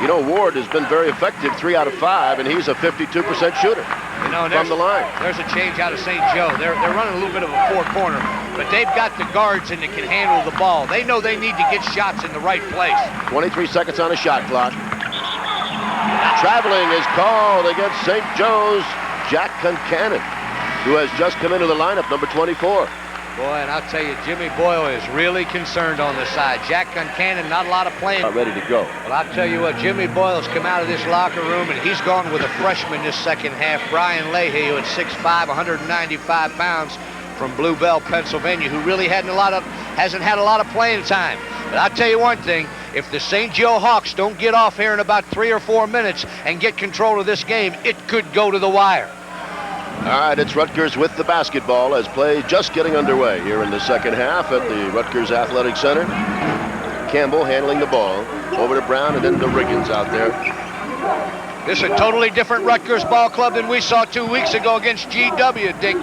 S1: You know, Ward has been very effective 3 out of 5, and he's a 52% shooter from the line.
S2: There's a change out of St. Joe. They're running a little bit of a 4-corner, but they've got the guards and they can handle the ball. They know they need to get shots in the right place.
S1: 23 seconds on the shot clock. Traveling is called against St. Joe's Jack Concannon, who has just come into the lineup, number 24.
S2: Boy, and I'll tell you, Jimmy Boyle is really concerned on the side. Jack Concannon, not a lot of playing.
S1: Not ready to go.
S2: Well, I'll tell you what, Jimmy Boyle's come out of this locker room, and he's gone with a freshman this second half, Brian Leahy, who at 6'5", 195 pounds, from Blue Bell, Pennsylvania, who really hasn't had a lot of playing time. But I'll tell you one thing, if the St. Joe Hawks don't get off here in about 3 or 4 minutes and get control of this game, it could go to the wire.
S1: All right, it's Rutgers with the basketball as play just getting underway here in the second half at the Rutgers Athletic Center. Campbell handling the ball over to Brown and then to Riggins out there.
S2: This is a totally different Rutgers ball club than we saw 2 weeks ago against GW, Dick.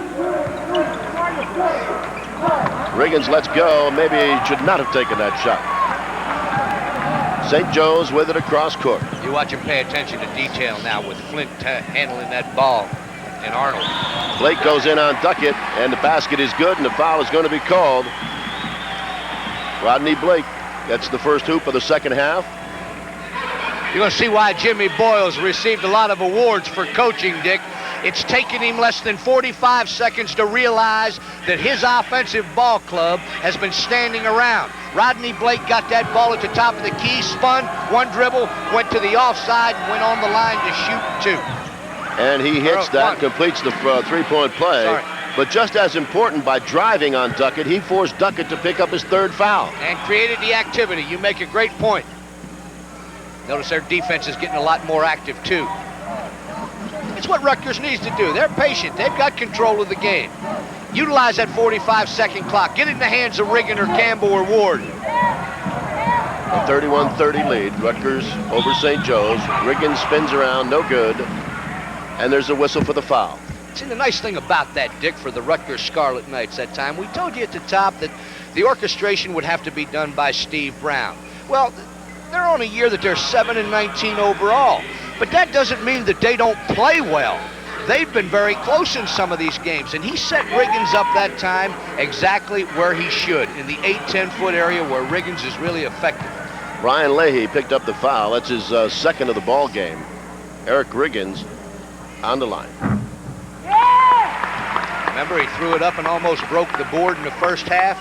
S1: Riggins lets go. Maybe he should not have taken that shot. St. Joe's with it across court.
S2: You watch him pay attention to detail now with Flint handling that ball. And Arnold.
S1: Blake goes in on Duckett, and the basket is good, and the foul is going to be called. Rodney Blake gets the first hoop of the second half.
S2: You're going to see why Jimmy Boyle's received a lot of awards for coaching, Dick. It's taken him less than 45 seconds to realize that his offensive ball club has been standing around. Rodney Blake got that ball at the top of the key, spun, one dribble, went to the offside, and went on the line to shoot 2.
S1: And he hits that, completes the three-point play.
S2: Sorry.
S1: But just as important, by driving on Duckett, he forced Duckett to pick up his 3rd foul.
S2: And created the activity. You make a great point. Notice their defense is getting a lot more active, too. It's what Rutgers needs to do. They're patient. They've got control of the game. Utilize that 45-second clock. Get it in the hands of Riggin or Campbell or Ward.
S1: A 31-30 lead. Rutgers over St. Joe's. Riggin spins around, no good. And there's a whistle for the foul.
S2: See, the nice thing about that, Dick, for the Rutgers Scarlet Knights that time, we told you at the top that the orchestration would have to be done by Steve Brown. Well, they're on a year that they're 7-19 overall. But that doesn't mean that they don't play well. They've been very close in some of these games, and he set Riggins up that time exactly where he should, in the 8-10 foot area where Riggins is really effective.
S1: Brian Leahy picked up the foul. That's his second of the ball game. Eric Riggins on the line.
S2: Remember, he threw it up and almost broke the board in the first half.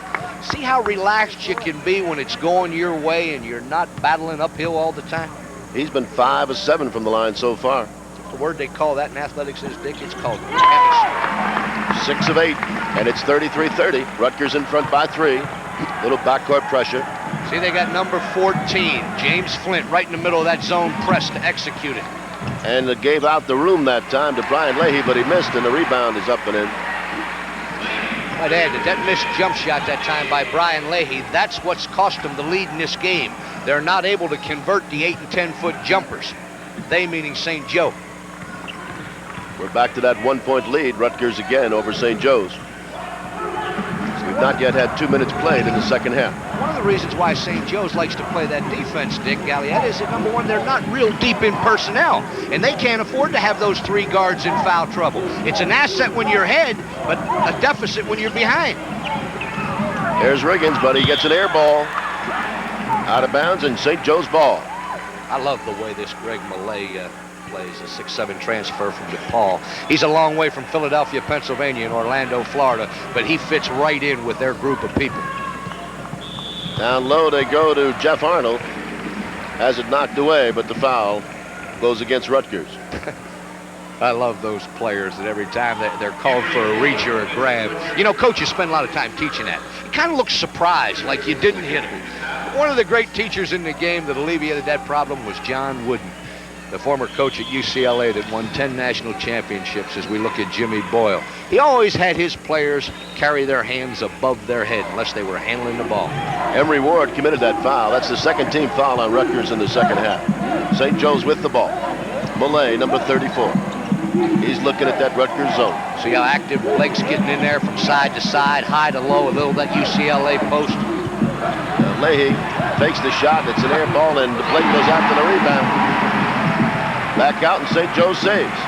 S2: See how relaxed you can be when it's going your way and you're not battling uphill all the time?
S1: He's been 5 of 7 from the line so far.
S2: The word they call that in athletics is, Dick, it's called chemistry.
S1: 6 of 8, and it's 33-30. Rutgers in front by 3. Little backcourt pressure.
S2: See, they got number 14, James Flint, right in the middle of that zone press to execute it.
S1: And gave out the room that time to Brian Leahy, but he missed, and the rebound is up and in.
S2: I'd add that missed jump shot that time by Brian Leahy, that's what's cost them the lead in this game. They're not able to convert the 8 and 10 foot jumpers. They meaning St. Joe.
S1: We're back to that 1-point lead. Rutgers again over St. Joe's. We've not yet had 2 minutes played in the second half.
S2: One of the reasons why St. Joe's likes to play that defense, Dick Gallietta, is that number one, they're not real deep in personnel, and they can't afford to have those 3 guards in foul trouble. It's an asset when you're ahead, but a deficit when you're behind.
S1: There's Riggins, but he gets an air ball out of bounds, and St. Joe's ball.
S2: I love the way this Greg Millay plays, a 6'7" transfer from DePaul. He's a long way from Philadelphia, Pennsylvania, and Orlando, Florida, but he fits right in with their group of people.
S1: Down low they go to Jeff Arnold. Has it knocked away, but the foul goes against Rutgers.
S2: I love those players that every time they're called for a reach or a grab. You know, coaches spend a lot of time teaching that. You kind of look surprised, like you didn't hit him. One of the great teachers in the game that alleviated that problem was John Wooden, the former coach at UCLA that won 10 national championships. As we look at Jimmy Boyle, he always had his players carry their hands above their head unless they were handling the ball.
S1: Emory Ward committed that foul. That's the second team foul on Rutgers in the second half. St. Joe's with the ball. Millay, number 34. He's looking at that Rutgers zone.
S2: See how active Blake's getting in there from side to side, high to low, a little that UCLA post.
S1: Leahy takes the shot. It's an air ball, and Blake goes after the rebound. Back out, and St. Joe saves.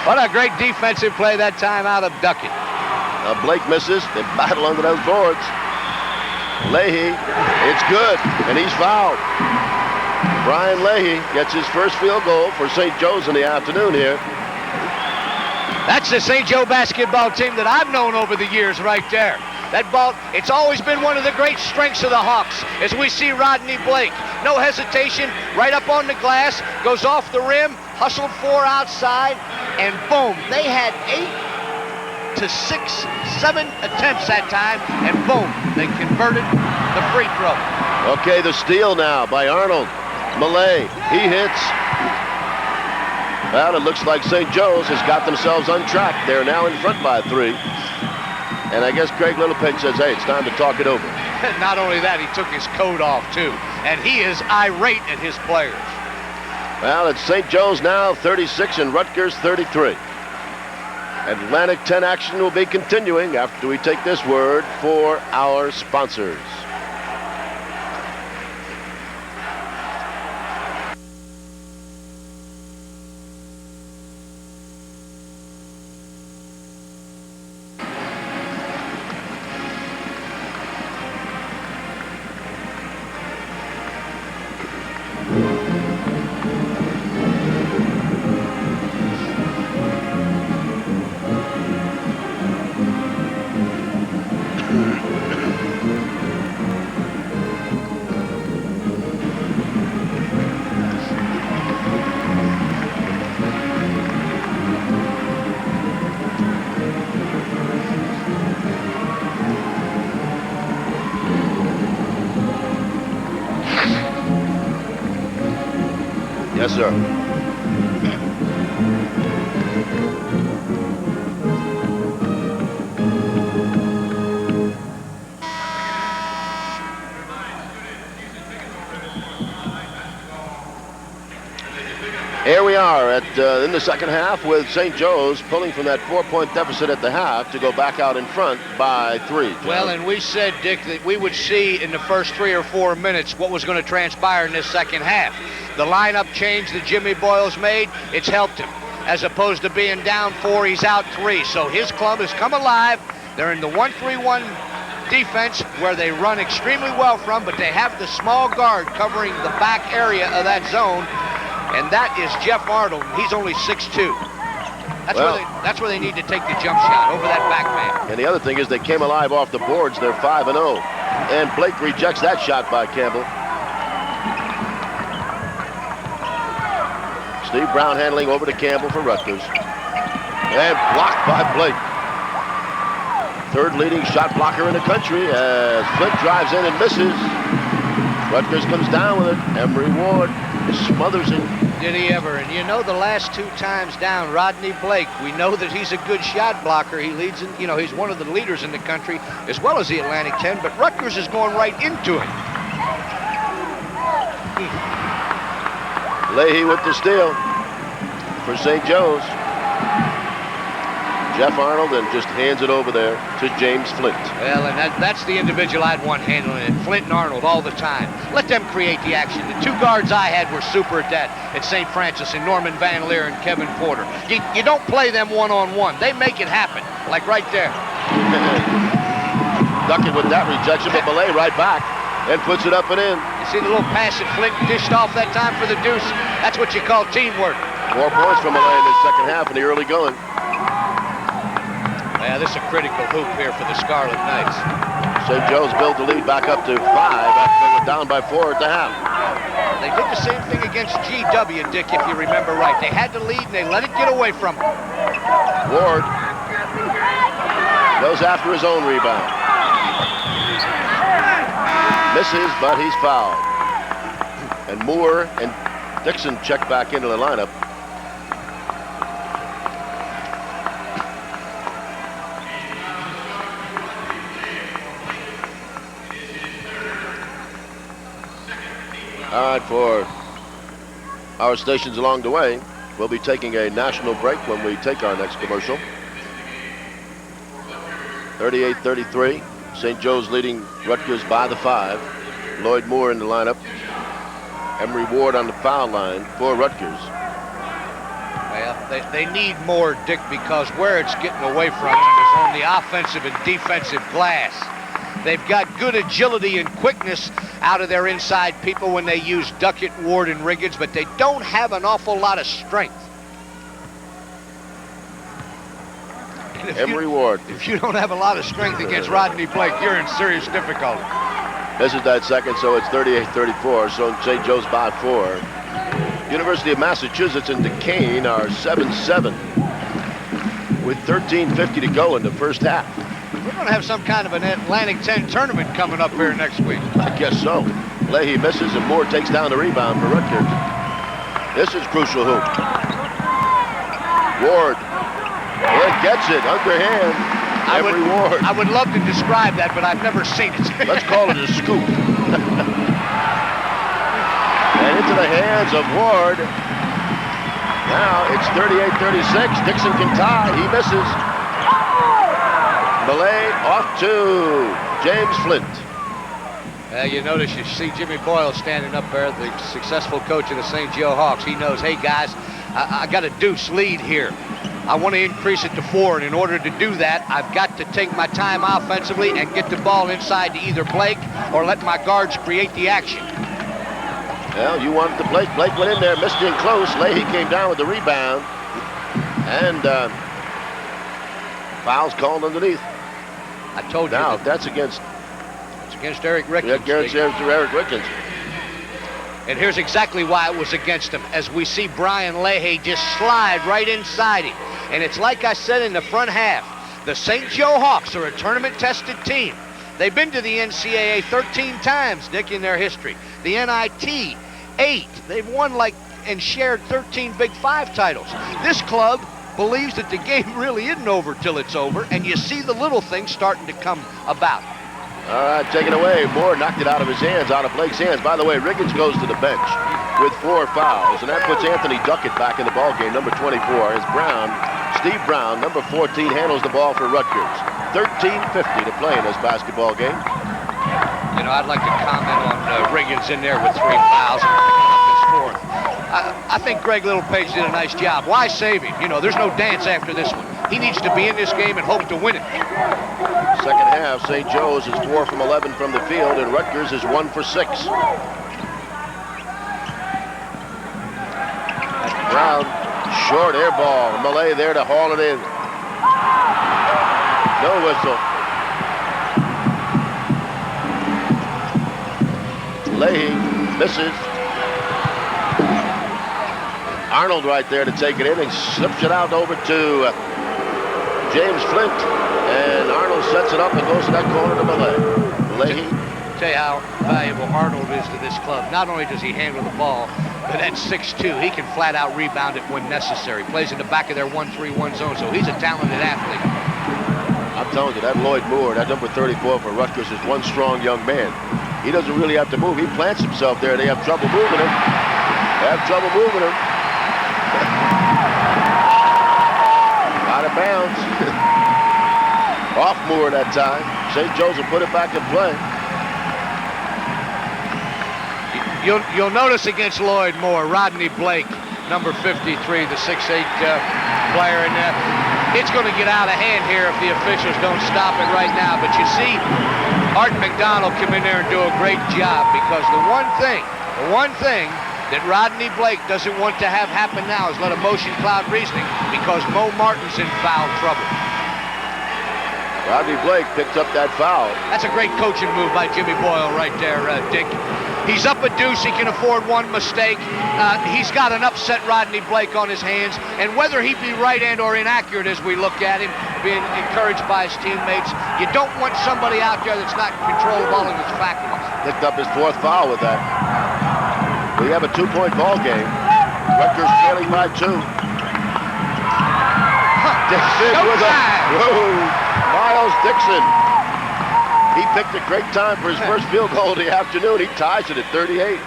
S2: What a great defensive play that time out of Duckett.
S1: Blake misses. They battle under those boards. Leahy, it's good, and he's fouled. Brian Leahy gets his first field goal for St. Joe's in the afternoon here.
S2: That's the St. Joe basketball team that I've known over the years right there. That ball, it's always been one of the great strengths of the Hawks, as we see Rodney Blake. No hesitation, right up on the glass, goes off the rim, hustled 4 outside, and boom, they had 8 to 6, 7 attempts that time, and boom, they converted the free throw.
S1: Okay, the steal now by Arnold. Millay, he hits. Well, it looks like St. Joe's has got themselves on track. They're now in front by 3. And I guess Craig Littlepage says, hey, it's time to talk it over.
S2: Not only that, he took his coat off, too. And he is irate at his players.
S1: Well, it's St. Joe's now 36 and Rutgers 33. Atlantic 10 action will be continuing after we take this word for our sponsors. Yes, sir. Here we are in the second half with St. Joe's pulling from that 4-point deficit at the half to go back out in front by 3. John.
S2: Well, and we said, Dick, that we would see in the first 3 or 4 minutes what was going to transpire in this second half. The lineup change that Jimmy Boyle's made, it's helped him. As opposed to being down 4, he's out 3. So his club has come alive. They're in the 1-3-1 defense where they run extremely well from, but they have the small guard covering the back area of that zone. And that is Jeff Arnold. He's only 6'2". That's where they need to take the jump shot, over that back man.
S1: And the other thing is they came alive off the boards. They're 5-0. And Blake rejects that shot by Campbell. Steve Brown handling over to Campbell for Rutgers. And blocked by Blake. Third leading shot blocker in the country as Flint drives in and misses. Rutgers comes down with it. Emery Ward smothers it.
S2: Did he ever? And you know, the last 2 times down, Rodney Blake, we know that he's a good shot blocker. He leads in, you know, he's one of the leaders in the country as well as the Atlantic 10, but Rutgers is going right into him.
S1: Leahy with the steal for St. Joe's. Jeff Arnold and just hands it over there to James Flint.
S2: Well, and that's the individual I'd want handling it. Flint and Arnold all the time. Let them create the action. The 2 guards I had were super at that at St. Francis, and Norman Van Leer and Kevin Porter. You don't play them one-on-one. They make it happen, like right there.
S1: Ducking with that rejection, but Malay right back and puts it up and in.
S2: You see the little pass that Flint dished off that time for the deuce? That's what you call teamwork.
S1: 4 points from Malay in the second half in the early going.
S2: Yeah, this is a critical hoop here for the Scarlet Knights.
S1: St. Joe's built the lead back up to 5 after they were down by 4 at the half.
S2: They did the same thing against GW, Dick, if you remember right. They had the lead and they let it get away from them.
S1: Ward goes after his own rebound. Misses, but he's fouled. And Moore and Dixon check back into the lineup. All right, for our stations along the way, we'll be taking a national break when we take our next commercial. 38-33, St. Joe's leading Rutgers by the 5. Lloyd Moore in the lineup. Emery Ward on the foul line for Rutgers.
S2: Well, they need more, Dick, because where it's getting away from is on the offensive and defensive glass. They've got good agility and quickness out of their inside people when they use Duckett, Ward, and Riggins, but they don't have an awful lot of strength.
S1: Emery Ward.
S2: If you don't have a lot of strength against Rodney Blake, you're in serious difficulty.
S1: This is that second, so it's 38-34, so St. Joe's by 4. University of Massachusetts and Duquesne are 7-7 with 13:50 to go in the first half.
S2: We're going to have some kind of an Atlantic 10 tournament coming up here next week.
S1: I guess so. Leahy misses and Moore takes down the rebound for Rutgers. This is crucial hoop. Ward. Ward gets it underhand. Emery Ward.
S2: I would love to describe that, but I've never seen it.
S1: Let's call it a scoop. And into the hands of Ward. Now it's 38-36. Dixon can tie. He misses. Malay off to James Flint.
S2: You notice you see Jimmy Boyle standing up there, the successful coach of the St. Joe Hawks. He knows, hey guys, I got a deuce lead here. I want to increase it to 4, and in order to do that, I've got to take my time offensively and get the ball inside to either Blake or let my guards create the action.
S1: Well, you wanted to Blake. Blake went in there, missed it close. Leahy came down with the rebound. And fouls called underneath.
S2: I told you.
S1: Now, that's against...
S2: It's against Eric Rickens.
S1: Yeah, against Eric Rickens.
S2: And here's exactly why it was against him, as we see Brian Leahy just slide right inside him. And it's like I said in the front half, the St. Joe Hawks are a tournament-tested team. They've been to the NCAA 13 times, Dick, in their history. The NIT, 8. They've won and shared 13 Big 5 titles. This club believes that the game really isn't over till it's over, and you see the little things starting to come about.
S1: All right, taken away. Moore knocked it out of his hands, out of Blake's hands. By the way, Riggins goes to the bench with 4 fouls, and that puts Anthony Duckett back in the ballgame, number 24. As Steve Brown, number 14, handles the ball for Rutgers. 13:50 to play in this basketball game.
S2: You know, I'd like to comment on Riggins in there with 3 fouls and picking up his 4th. I think Craig Littlepage did a nice job. Why save him? You know, there's no dance after this one. He needs to be in this game and hope to win it.
S1: Second half, St. Joe's is 4 from 11 from the field, and Rutgers is 1 for 6. Brown, short air ball. Malay there to haul it in. No whistle. Leahy misses. Arnold right there to take it in and slips it out over to James Flint. And Arnold sets it up and goes to that corner to Malay. Leahy.
S2: Tell you how valuable Arnold is to this club. Not only does he handle the ball, but at 6'2", he can flat out rebound it when necessary. Plays in the back of their 1-3-1 zone, so he's a talented athlete.
S1: I'm telling you, that Lloyd Moore, that number 34 for Rutgers, is one strong young man. He doesn't really have to move. He plants himself there. They have trouble moving him. Out of bounds. Off Moore that time. St. Joe's will put it back in play.
S2: You'll notice against Lloyd Moore, Rodney Blake, number 53, the 6'8" player, and it's going to get out of hand here if the officials don't stop it right now. But you see, Art McDonald come in there and do a great job, because the one thing that Rodney Blake doesn't want to have happen now is let a motion cloud reasoning, because Mo Martin's in foul trouble.
S1: Rodney Blake picked up that foul.
S2: That's a great coaching move by Jimmy Boyle right there, Dick. He's up a deuce. He can afford one mistake. He's got an upset Rodney Blake on his hands, and whether he be right and or inaccurate as we look at him, being encouraged by his teammates, you don't want somebody out there that's not in control of all of his faculties.
S1: Picked up his 4th foul with that. We have a 2-point ball game. Rutgers trailing by 2. Dixon with a... Whoa! Miles Dixon. He picked a great time for his first field goal of the afternoon. He ties it at 38.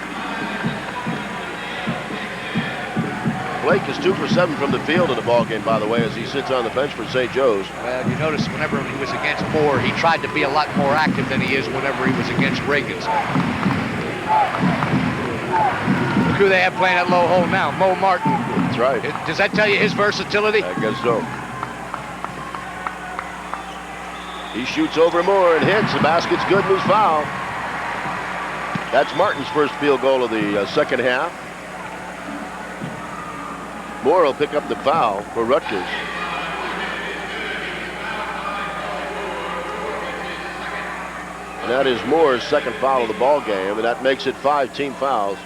S1: Blake is 2 for 7 from the field in the ball game, by the way, as he sits on the bench for St. Joe's.
S2: Well, you notice whenever he was against Moore, he tried to be a lot more active than he is whenever he was against Riggins. Look who they have playing at low hole now, Mo Martin.
S1: That's right.
S2: Does that tell you his versatility?
S1: I guess so. He shoots over Moore and hits. The basket's good and he's fouled. That's Martin's first field goal of the second half. Moore will pick up the foul for Rutgers. And that is Moore's second foul of the ball game, and that makes it 5 team fouls.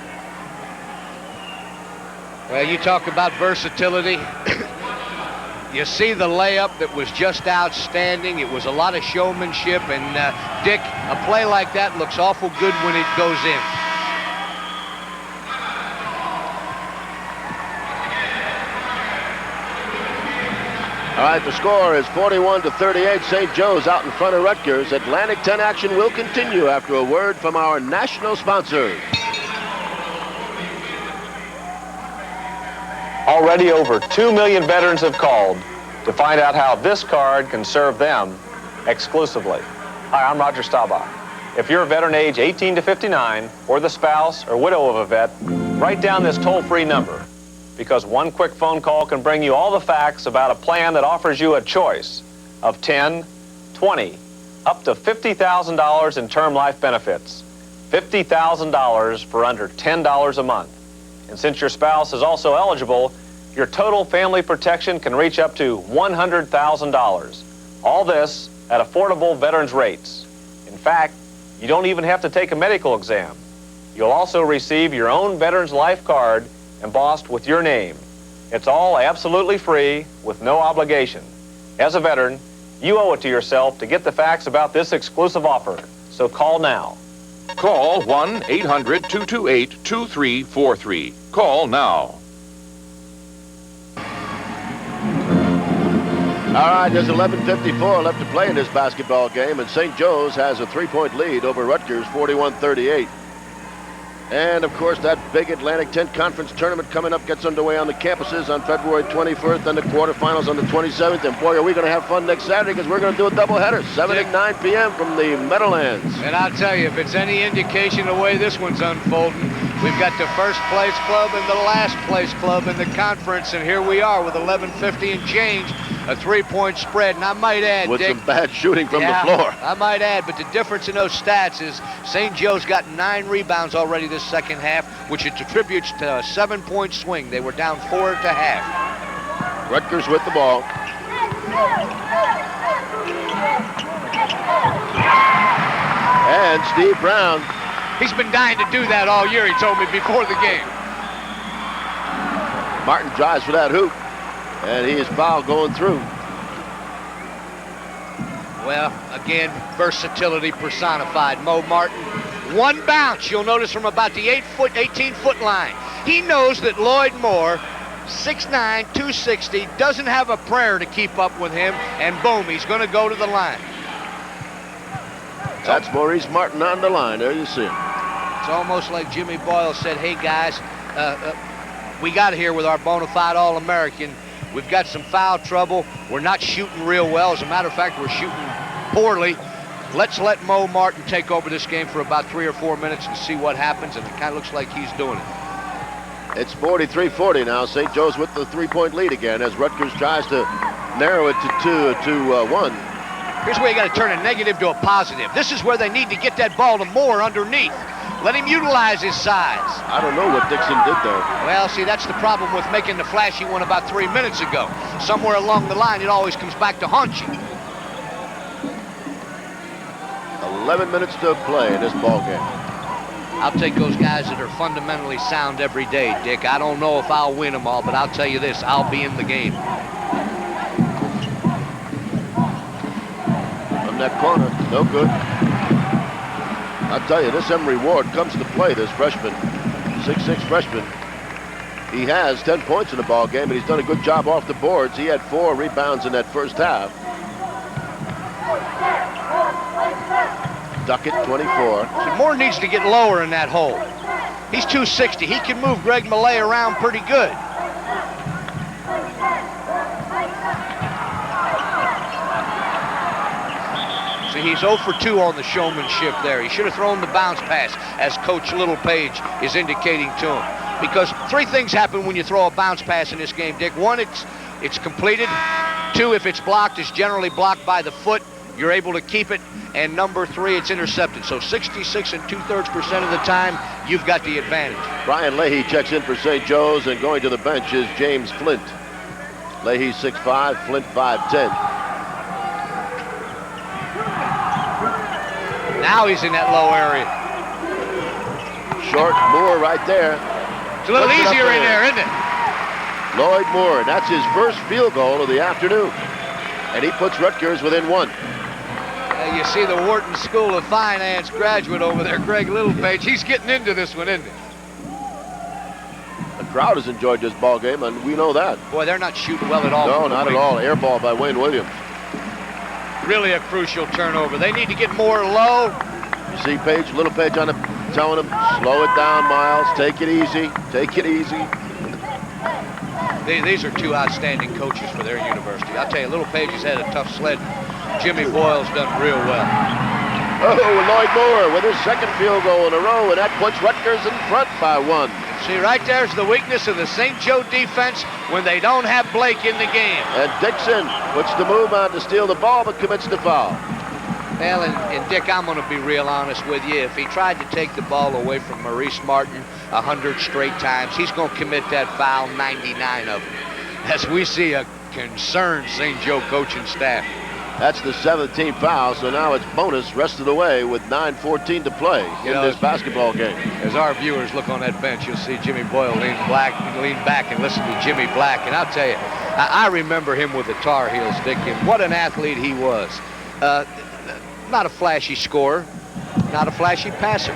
S2: Well, you talk about versatility. You see the layup that was just outstanding. It was a lot of showmanship, and Dick, a play like that looks awful good when it goes in.
S1: All right, the score is 41-38. St. Joe's out in front of Rutgers. Atlantic 10 action will continue after a word from our national sponsors.
S3: Already over 2 million veterans have called to find out how this card can serve them exclusively. Hi, I'm Roger Staubach. If you're a veteran age 18 to 59, or the spouse or widow of a vet, write down this toll-free number, because one quick phone call can bring you all the facts about a plan that offers you a choice of 10, 20, up to $50,000 in term life benefits. $50,000 for under $10 a month. And since your spouse is also eligible, your total family protection can reach up to $100,000. All this at affordable veterans rates. In fact, you don't even have to take a medical exam. You'll also receive your own Veterans Life card embossed with your name. It's all absolutely free with no obligation. As a veteran, you owe it to yourself to get the facts about this exclusive offer. So call now.
S4: Call 1-800-228-2343. Call now.
S1: All right, there's 11:54 left to play in this basketball game, and St. Joe's has a 3-point lead over Rutgers, 41-38. And, of course, that big Atlantic 10 Conference tournament coming up gets underway on the campuses on February 21st, and the quarterfinals on the 27th. And, boy, are we going to have fun next Saturday, because we're going to do a doubleheader, 7 and 9 p.m. from the Meadowlands.
S2: And I'll tell you, if it's any indication the way this one's unfolding, we've got the first place club and the last place club in the conference, and here we are with 11:50 and change, a 3-point spread. And I might add,
S1: With
S2: Dick,
S1: some bad shooting from the floor.
S2: I might add, but the difference in those stats is St. Joe's got 9 rebounds already this second half, which it attributes to a 7-point swing. They were down 4 at the half.
S1: Rutgers with the ball. And Steve Brown.
S2: He's been dying to do that all year, he told me before the game.
S1: Martin drives for that hoop, and he is fouled going through.
S2: Well, again, versatility personified. Mo Martin, one bounce, you'll notice, from about the 18-foot line. He knows that Lloyd Moore, 6'9", 260, doesn't have a prayer to keep up with him, and boom, he's going to go to the line.
S1: That's Maurice Martin on the line. There you see him.
S2: It's almost like Jimmy Boyle said, hey, guys, we got here with our bona fide All-American. We've got some foul trouble. We're not shooting real well. As a matter of fact, we're shooting poorly. Let's let Mo Martin take over this game for about 3 or 4 minutes and see what happens, and it kind of looks like he's doing it.
S1: It's 43-40 now. St. Joe's with the 3-point lead again as Rutgers tries to narrow it to 1.
S2: Here's where you got to turn a negative to a positive. This is where they need to get that ball to Moore underneath. Let him utilize his size.
S1: I don't know what Dixon did there.
S2: Well, see, that's the problem with making the flashy one about 3 minutes ago. Somewhere along the line, it always comes back to haunt you.
S1: 11 minutes to play in this ball game.
S2: I'll take those guys that are fundamentally sound every day, Dick. I don't know if I'll win them all, but I'll tell you this, I'll be in the game.
S1: From that corner, no good. I'll tell you, this Emery Ward comes to play, this freshman, 6'6" freshman. He has 10 points in the ball game, and he's done a good job off the boards. He had 4 rebounds in that first half. Duckett, 24.
S2: See, Moore needs to get lower in that hole. He's 260. He can move Greg Millay around pretty good. See, he's 0 for 2 on the showmanship there. He should have thrown the bounce pass, as Coach Littlepage is indicating to him. Because 3 things happen when you throw a bounce pass in this game, Dick. 1, it's completed. 2, if it's blocked, it's generally blocked by the foot. You're able to keep it. And number 3, it's intercepted. So 66 2/3% of the time, you've got the advantage.
S1: Brian Leahy checks in for St. Joe's, and going to the bench is James Flint. Leahy 6'5", Flint 5'10".
S2: Now he's in that low area.
S1: Short Moore right there.
S2: It's a little
S1: Puts it up
S2: easier in there, isn't it?
S1: Lloyd Moore, and that's his first field goal of the afternoon. And he puts Rutgers within 1.
S2: You see the Wharton School of Finance graduate over there, Craig Littlepage. He's getting into this one, isn't he?
S1: The crowd has enjoyed this ball game, and we know that.
S2: Boy, they're not shooting well at all.
S1: No, not at all. Air ball by Wayne Williams.
S2: Really a crucial turnover. They need to get more low.
S1: You see Littlepage on him, telling him, slow it down, Miles. Take it easy. Take it easy.
S2: These are 2 outstanding coaches for their university. I'll tell you, Littlepage has had a tough sled. Jimmy Boyle's done real well.
S1: Oh, Lloyd Moore with his second field goal in a row, and that puts Rutgers in front by 1.
S2: See, right there's the weakness of the St. Joe defense when they don't have Blake in the game.
S1: And Dixon puts the move on to steal the ball, but commits the foul.
S2: Well, and Dick, I'm going to be real honest with you. If he tried to take the ball away from Maurice Martin 100 straight times, he's going to commit that foul 99 of them. As we see a concerned St. Joe coaching staff.
S1: That's the 7th team foul, so now it's bonus rest of the way with 9:14 to play in this basketball game.
S2: As our viewers look on that bench, you'll see Jimmy Boyle lean back and listen to Jimmy Black. And I'll tell you, I remember him with the Tar Heels, Dick, and what an athlete he was. Not a flashy scorer, not a flashy passer.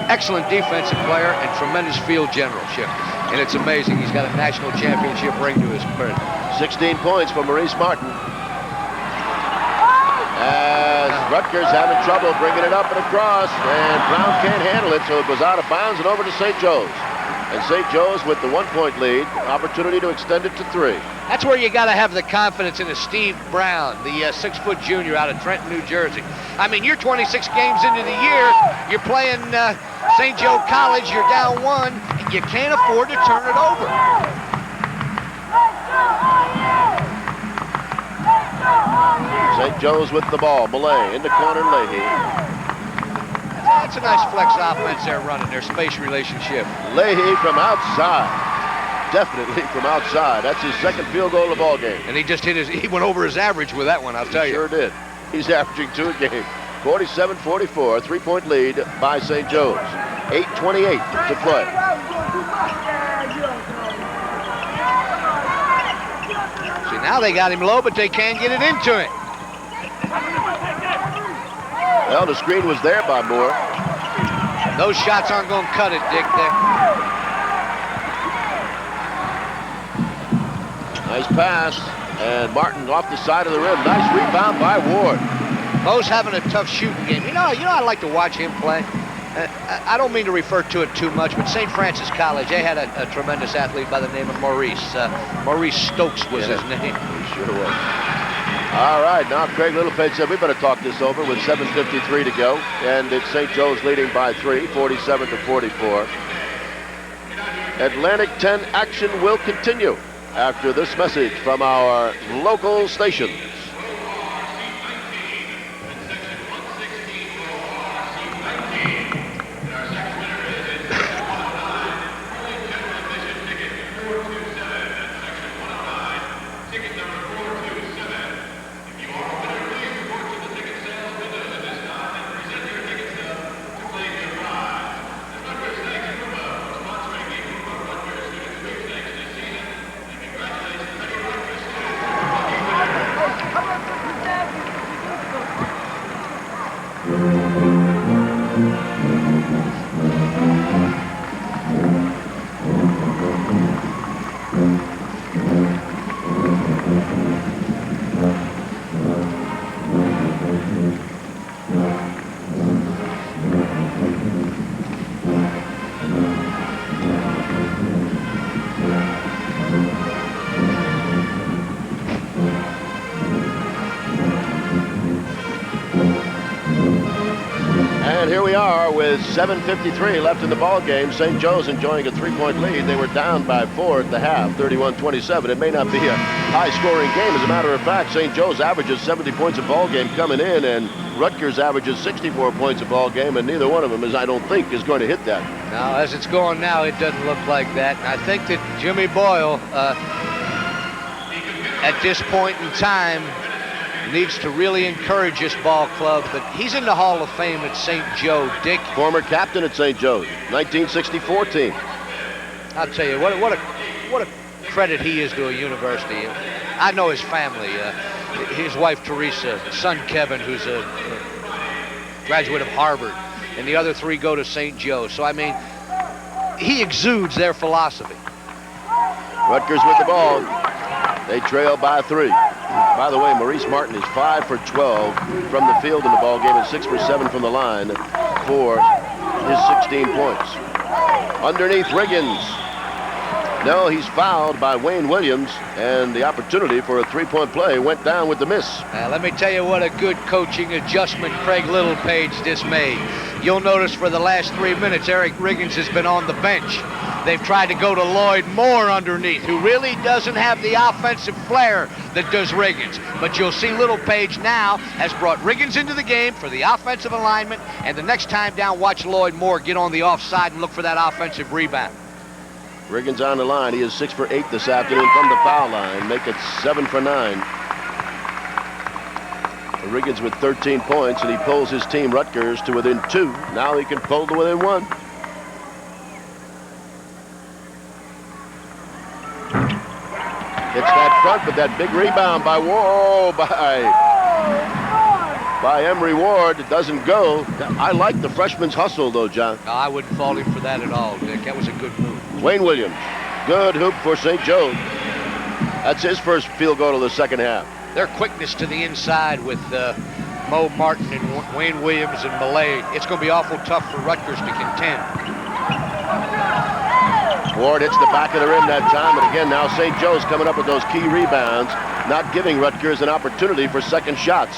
S2: Excellent defensive player and tremendous field generalship. And it's amazing. He's got a national championship ring to his credit.
S1: 16 points for Maurice Martin. As Rutgers having trouble bringing it up and across, and Brown can't handle it, so it goes out of bounds and over to St. Joe's. And St. Joe's with the 1-point lead, opportunity to extend it to 3.
S2: That's where you got to have the confidence in a Steve Brown, the 6-foot junior out of Trenton, New Jersey. I mean, you're 26 games into the year, you're playing St. Joe College, you're down 1, you can't afford to turn it over.
S1: St. Joe's with the ball. Belay into corner, Leahy.
S2: That's a nice flex offense they're running, their space relationship.
S1: Leahy from outside. Definitely from outside. That's his second field goal of the ball game.
S2: And he just he went over his average with that one, I'll tell you.
S1: Sure did. He's averaging 2 a game. 47-44, 3-point lead by St. Joe's. 8:28 to play.
S2: See, now they got him low, but they can't get it into him.
S1: Well, the screen was there by Moore.
S2: Those shots aren't going to cut it, Dick.
S1: Nice pass, and Martin off the side of the rim. Nice rebound by Ward.
S2: Mo's having a tough shooting game. You know, I like to watch him play. I don't mean to refer to it too much, but St. Francis College, they had a tremendous athlete by the name of Maurice. Maurice Stokes was his name.
S1: He sure was. All right, now Craig Littlepage said we better talk this over with 7:53 to go, and it's St. Joe's leading by 3, 47-44. Atlantic 10 action will continue after this message from our local stations. And here we are with 7:53 left in the ball game. St. Joe's enjoying a 3-point lead. They were down by 4 at the half, 31-27. It may not be a high-scoring game. As a matter of fact, St. Joe's averages 70 points a ball game coming in, and Rutgers averages 64 points a ball game, and neither one of them, I don't think, is going to hit that.
S2: Now, as it's going now, it doesn't look like that. And I think that Jimmy Boyle, at this point in time, needs to really encourage this ball club, but he's in the Hall of Fame at St. Joe, Dick.
S1: Former captain at St. Joe's, 1964 team.
S2: I'll tell you, what a credit he is to a university. I know his family, his wife Teresa, son Kevin, who's a graduate of Harvard, and the other 3 go to St. Joe. So, I mean, he exudes their philosophy.
S1: Rutgers with the ball. They trail by 3. By the way, Maurice Martin is 5 for 12 from the field in the ball game and 6 for 7 from the line for his 16 points. Underneath Riggins. No, he's fouled by Wayne Williams, and the opportunity for a 3-point play went down with the miss.
S2: Let me tell you what a good coaching adjustment Craig Littlepage just made. You'll notice for the last 3 minutes, Eric Riggins has been on the bench. They've tried to go to Lloyd Moore underneath, who really doesn't have the offensive flair that does Riggins. But you'll see Littlepage now has brought Riggins into the game for the offensive alignment, and the next time down, watch Lloyd Moore get on the offside and look for that offensive rebound.
S1: Riggins on the line. He is 6 for 8 this afternoon from the foul line. Make it 7 for 9. Riggins with 13 points, and he pulls his team, Rutgers, to within 2. Now he can pull to within 1. It's that front, but that big rebound by Emory Ward. It doesn't go. I like the freshman's hustle, though, John.
S2: No, I wouldn't fault him for that at all, Dick. That was a good move.
S1: Wayne Williams, good hoop for St. Joe's. That's his first field goal of the second half.
S2: Their quickness to the inside with Mo Martin and Wayne Williams and Malay, it's going to be awful tough for Rutgers to contend.
S1: Ward hits the back of the rim that time, and again, now St. Joe's coming up with those key rebounds, not giving Rutgers an opportunity for second shots.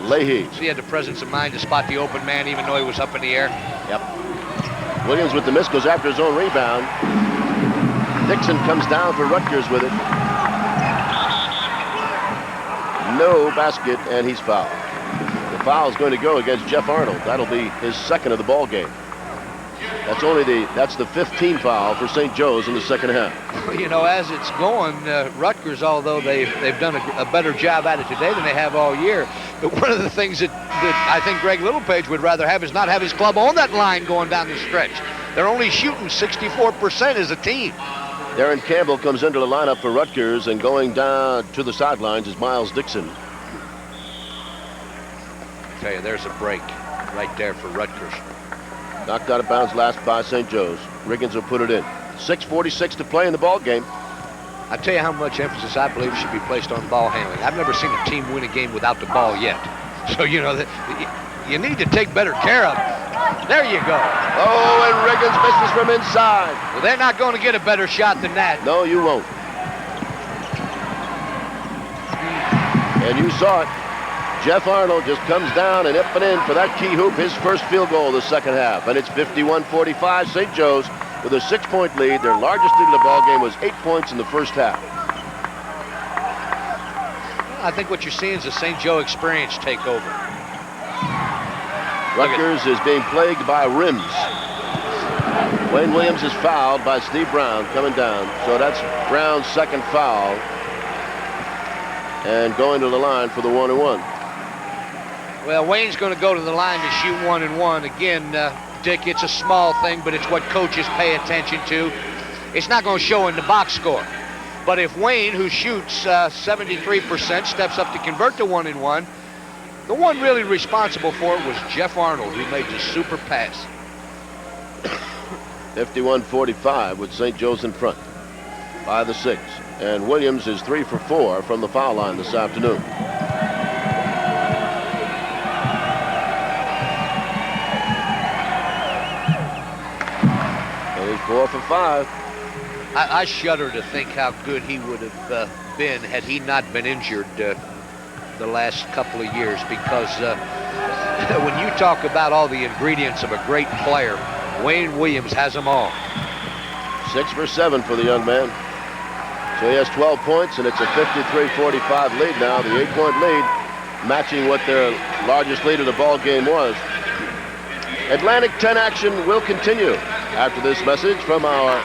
S1: Leahy.
S2: So he had the presence of mind to spot the open man even though he was up in the air.
S1: Yep. Williams with the miss, goes after his own rebound. Dixon comes down for Rutgers with it. No basket, and he's fouled. The foul is going to go against Jeff Arnold. That'll be his second of the ball game. That's the 15th foul for St. Joe's in the second half.
S2: You know, as it's going, Rutgers, although they've done a better job at it today than they have all year, but one of the things that I think Craig Littlepage would rather have is not have his club on that line going down the stretch. They're only shooting 64% as a team.
S1: Darren Campbell comes into the lineup for Rutgers, and going down to the sidelines is Miles Dixon.
S2: I tell you, there's a break right there for Rutgers.
S1: Knocked out of bounds last by St. Joe's. Riggins will put it in. 6:46 to play in the ball game.
S2: I tell you how much emphasis I believe should be placed on ball handling. I've never seen a team win a game without the ball yet. So, you know, you need to take better care of it. There you go.
S1: Oh, and Riggins misses from inside.
S2: Well, they're not going to get a better shot than that.
S1: No, you won't. And you saw it. Jeff Arnold just comes down and up and in for that key hoop, his first field goal of the second half. And it's 51-45, St. Joe's with a 6-point lead. Their largest lead of the ball game was 8 points in the first half.
S2: I think what you're seeing is a St. Joe experience take over.
S1: Rutgers is being plagued by rims. Wayne Williams is fouled by Steve Brown coming down. So that's Brown's second foul. And going to the line for the 1-and-1.
S2: Well, Wayne's going to go to the line to shoot 1-and-1. Again, Dick, it's a small thing, but it's what coaches pay attention to. It's not going to show in the box score. But if Wayne, who shoots 73%, steps up to convert to 1-and-1, the one really responsible for it was Jeff Arnold, who made the super pass.
S1: 51-45 with St. Joe's in front by the 6. And Williams is 3 for 4 from the foul line this afternoon. And he's 4 for 5.
S2: I shudder to think how good he would have been had he not been injured the last couple of years, because when you talk about all the ingredients of a great player, Wayne Williams has them all.
S1: 6 for 7 for the young man. So he has 12 points, and it's a 53-45 lead now, the 8-point lead, matching what their largest lead of the ball game was. Atlantic 10 action will continue after this message from our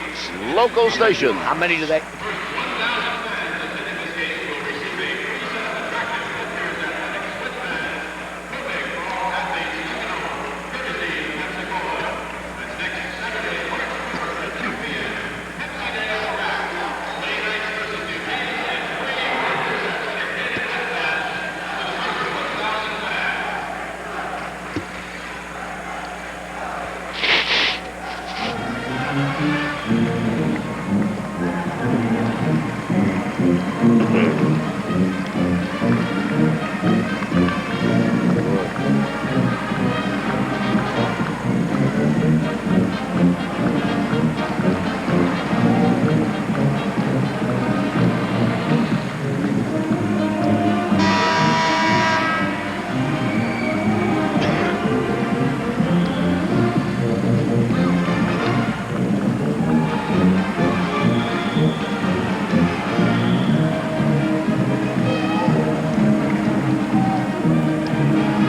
S1: local station.
S2: How many do they?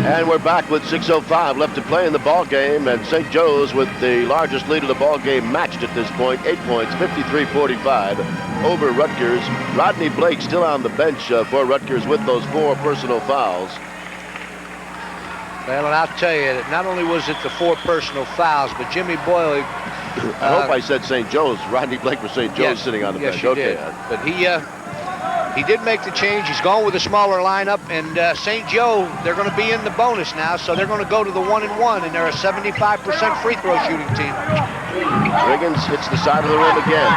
S1: And we're back with 6:05 left to play in the ball game, and St. Joe's with the largest lead of the ball game matched at this point, 8 points, 53-45 over Rutgers. Rodney Blake still on the bench for Rutgers with those 4 personal fouls.
S2: Well, and I'll tell you that not only was it the 4 personal fouls, but Jimmy Boyle.
S1: I hope I said St. Joe's. Rodney Blake for St. Joe's sitting on the bench.
S2: You
S1: okay.
S2: did. But he He did make the change. He's gone with a smaller lineup, and St. Joe, they're going to be in the bonus now, so they're going to go to the 1-1, and they're a 75% free throw shooting team.
S1: Riggins hits the side of the rim again.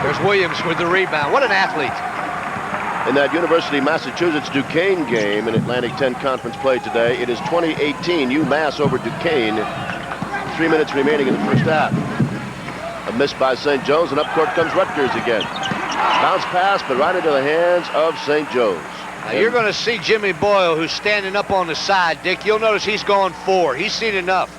S2: There's Williams with the rebound. What an athlete.
S1: In that University of Massachusetts Duquesne game in Atlantic 10 Conference play today, it is 2018 UMass over Duquesne. 3 minutes remaining in the first half. A miss by St. Joe's, and up court comes Rutgers again. Bounce pass, but right into the hands of St. Joe's.
S2: Now you're going to see Jimmy Boyle, who's standing up on the side, Dick. You'll notice he's going 4. He's seen enough.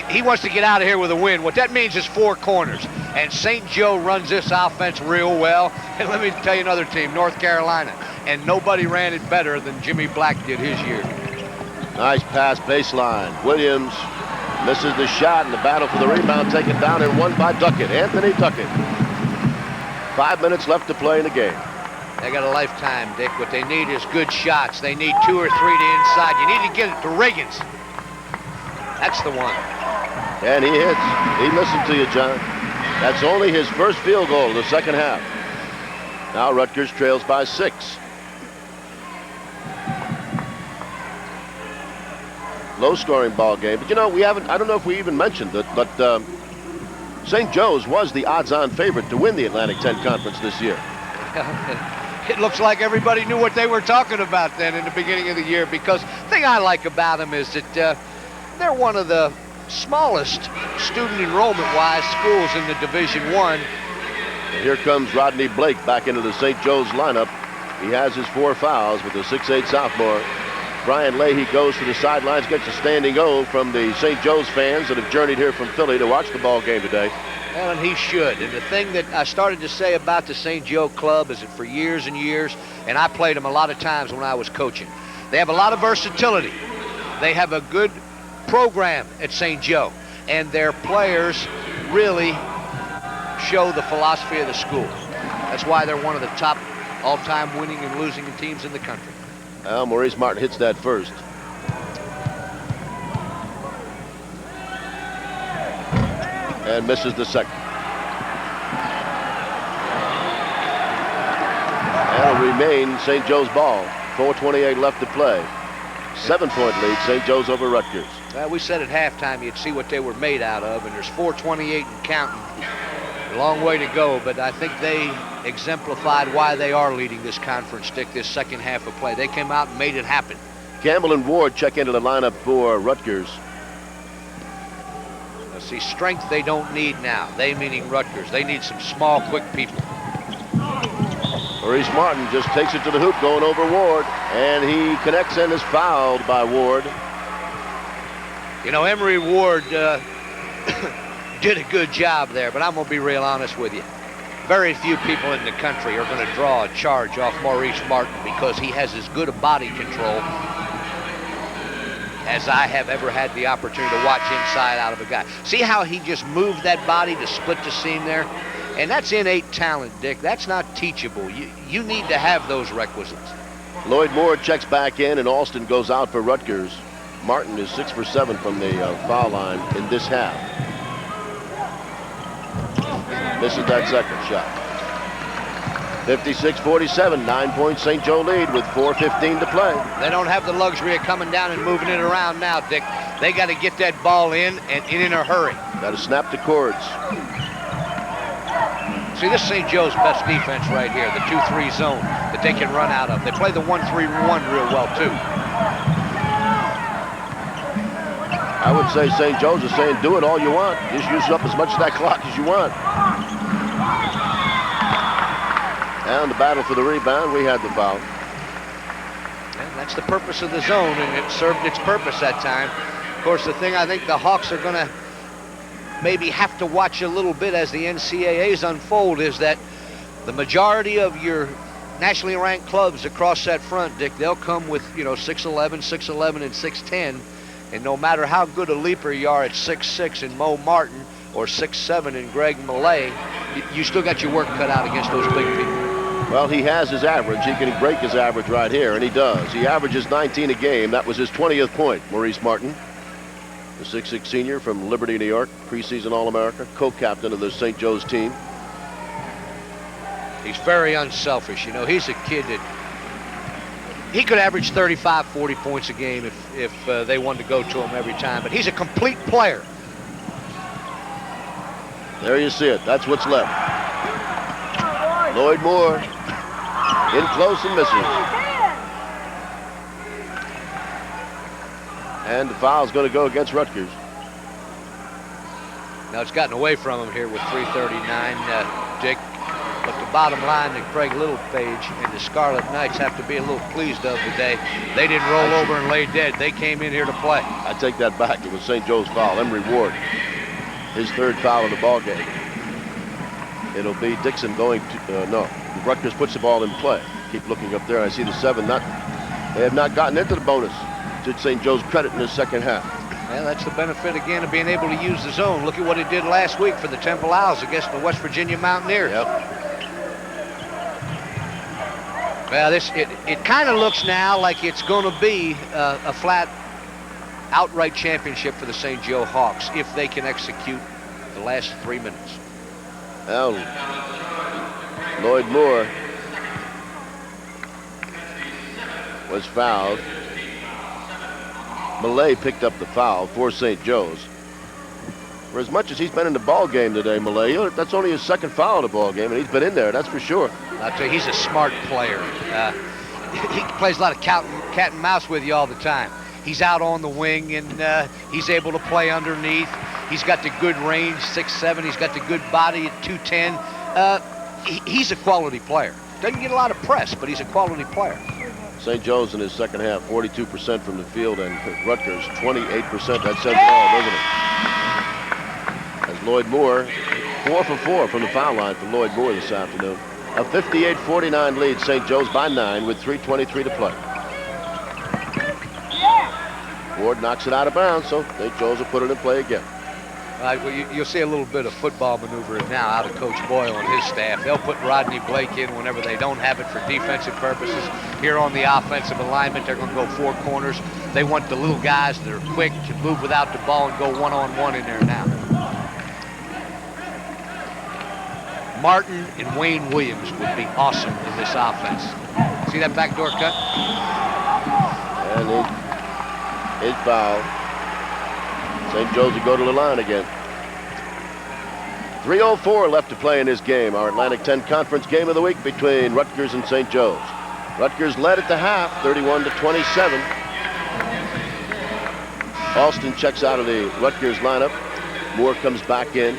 S2: He wants to get out of here with a win. What that means is 4 corners. And St. Joe runs this offense real well. And let me tell you another team, North Carolina. And nobody ran it better than Jimmy Black did his year.
S1: Nice pass baseline. Williams misses the shot, and the battle for the rebound taken down and won by Duckett. Anthony Duckett. 5 minutes left to play in the game.
S2: They got a lifetime, Dick. What they need is good shots. They need 2 or 3 to inside. You need to get it to Riggins. That's the one.
S1: And he hits. He listened to you, John. That's only his first field goal of the second half. Now Rutgers trails by 6. Low-scoring ball game. But, you know, we haven't, I don't know if we even mentioned it, but St. Joe's was the odds-on favorite to win the Atlantic 10 Conference this year.
S2: It looks like everybody knew what they were talking about then in the beginning of the year, because the thing I like about them is that they're one of the smallest student enrollment-wise schools in the Division I.
S1: And here comes Rodney Blake back into the St. Joe's lineup. He has his 4 fouls with the 6'8 sophomore. Brian Leahy goes to the sidelines, gets a standing O from the St. Joe's fans that have journeyed here from Philly to watch the ball game today.
S2: Well, and he should. And the thing that I started to say about the St. Joe Club is that for years and years, and I played them a lot of times when I was coaching, they have a lot of versatility. They have a good program at St. Joe, and their players really show the philosophy of the school. That's why they're one of the top all-time winning and losing teams in the country.
S1: Well, Maurice Martin hits that first. And misses the second. And it'll remain St. Joe's ball. 4:28 left to play. 7-point lead, St. Joe's over Rutgers.
S2: Well, we said at halftime you'd see what they were made out of, and there's 4:28 and counting. A long way to go, but I think they exemplified why they are leading this conference, Dick, this second half of play. They came out and made it happen.
S1: Campbell and Ward check into the lineup for Rutgers.
S2: Now, see, strength they don't need now. They meaning Rutgers. They need some small, quick people.
S1: Maurice Martin just takes it to the hoop going over Ward, and he connects and is fouled by Ward.
S2: You know, Emery Ward did a good job there, but I'm going to be real honest with you. Very few people in the country are going to draw a charge off Maurice Martin because he has as good a body control as I have ever had the opportunity to watch inside out of a guy. See how he just moved that body to split the seam there? And that's innate talent, Dick. That's not teachable. You need to have those requisites.
S1: Lloyd Moore checks back in, and Alston goes out for Rutgers. Martin is 6 for 7 from the foul line in this half. Misses that second shot. 56-47, 9-point St. Joe lead with 4:15 to play.
S2: They don't have the luxury of coming down and moving it around now, Dick. They got to get that ball in, and in a hurry.
S1: Got to snap the cords.
S2: See, this is St. Joe's best defense right here, the 2-3 zone that they can run out of. They play the 1-3-1 real well, too.
S1: I would say St. Joe's is saying, do it all you want. Just use up as much of that clock as you want. And the battle for the rebound, we had the foul.
S2: And that's the purpose of the zone, and it served its purpose that time. Of course, the thing I think the Hawks are going to maybe have to watch a little bit as the NCAAs unfold is that the majority of your nationally ranked clubs across that front, Dick, they'll come with, 6'11", 6'11", and 6'10", and no matter how good a leaper you are at 6'6" in Mo Martin or 6'7" in Greg Millay, you still got your work cut out against those big people.
S1: Well, he has his average. He can break his average right here, and he does. He averages 19 a game. That was his 20th point, Maurice Martin. The 6'6" senior from Liberty, New York, preseason All-America, co-captain of the St. Joe's team.
S2: He's very unselfish. You know, he's a kid that he could average 35, 40 points a game if they wanted to go to him every time. But he's a complete player.
S1: There you see it. That's what's left. Lloyd Moore in close and misses. And the foul's going to go against Rutgers.
S2: Now it's gotten away from him here with 3:39, Dick. But the bottom line that Craig Littlepage and the Scarlet Knights have to be a little pleased of today. They didn't roll over and lay dead. They came in here to play.
S1: I take that back. It was St. Joe's foul. Emory Ward, his third foul of the ball game. It'll be Dixon going to, no, Rutgers puts the ball in play. Keep looking up there. I see the 7. They have not gotten into the bonus. To St. Joe's credit in the second half.
S2: Well, that's the benefit, again, of being able to use the zone. Look at what he did last week for the Temple Owls against the West Virginia Mountaineers.
S1: Yep.
S2: Well, it kind of looks now like it's going to be a flat outright championship for the St. Joe Hawks if they can execute the last 3 minutes.
S1: Well, Lloyd Moore was fouled. Millay picked up the foul for St. Joe's. For as much as he's been in the ball game today, Millay, that's only his second foul in the ball game, and he's been in there, that's for sure.
S2: I'll tell you, he's a smart player. He plays a lot of cat and mouse with you all the time. He's out on the wing, and he's able to play underneath. He's got the good range, 6'7". He's got the good body at 210. He's a quality player. Doesn't get a lot of press, but he's a quality player.
S1: St. Joe's in his second half, 42% from the field, and Rutgers, 28%. That says it all, doesn't it? As Lloyd Moore, 4 for 4 from the foul line for Lloyd Moore this afternoon. A 58-49 lead, St. Joe's by 9 with 3:23 to play. Ward knocks it out of bounds, so St. Joe's will put it in play again.
S2: Well, you'll see a little bit of football maneuvering now out of Coach Boyle and his staff. They'll put Rodney Blake in whenever they don't have it for defensive purposes. Here on the offensive alignment, they're going to go 4 corners. They want the little guys that are quick to move without the ball and go one-on-one in there now. Martin and Wayne Williams would be awesome in this offense. See that backdoor cut?
S1: And his foul. St. Joe's will go to the line again. 3:04 left to play in this game, our Atlantic 10 Conference game of the week between Rutgers and St. Joe's. Rutgers led at the half, 31-27. Alston checks out of the Rutgers lineup. Moore comes back in.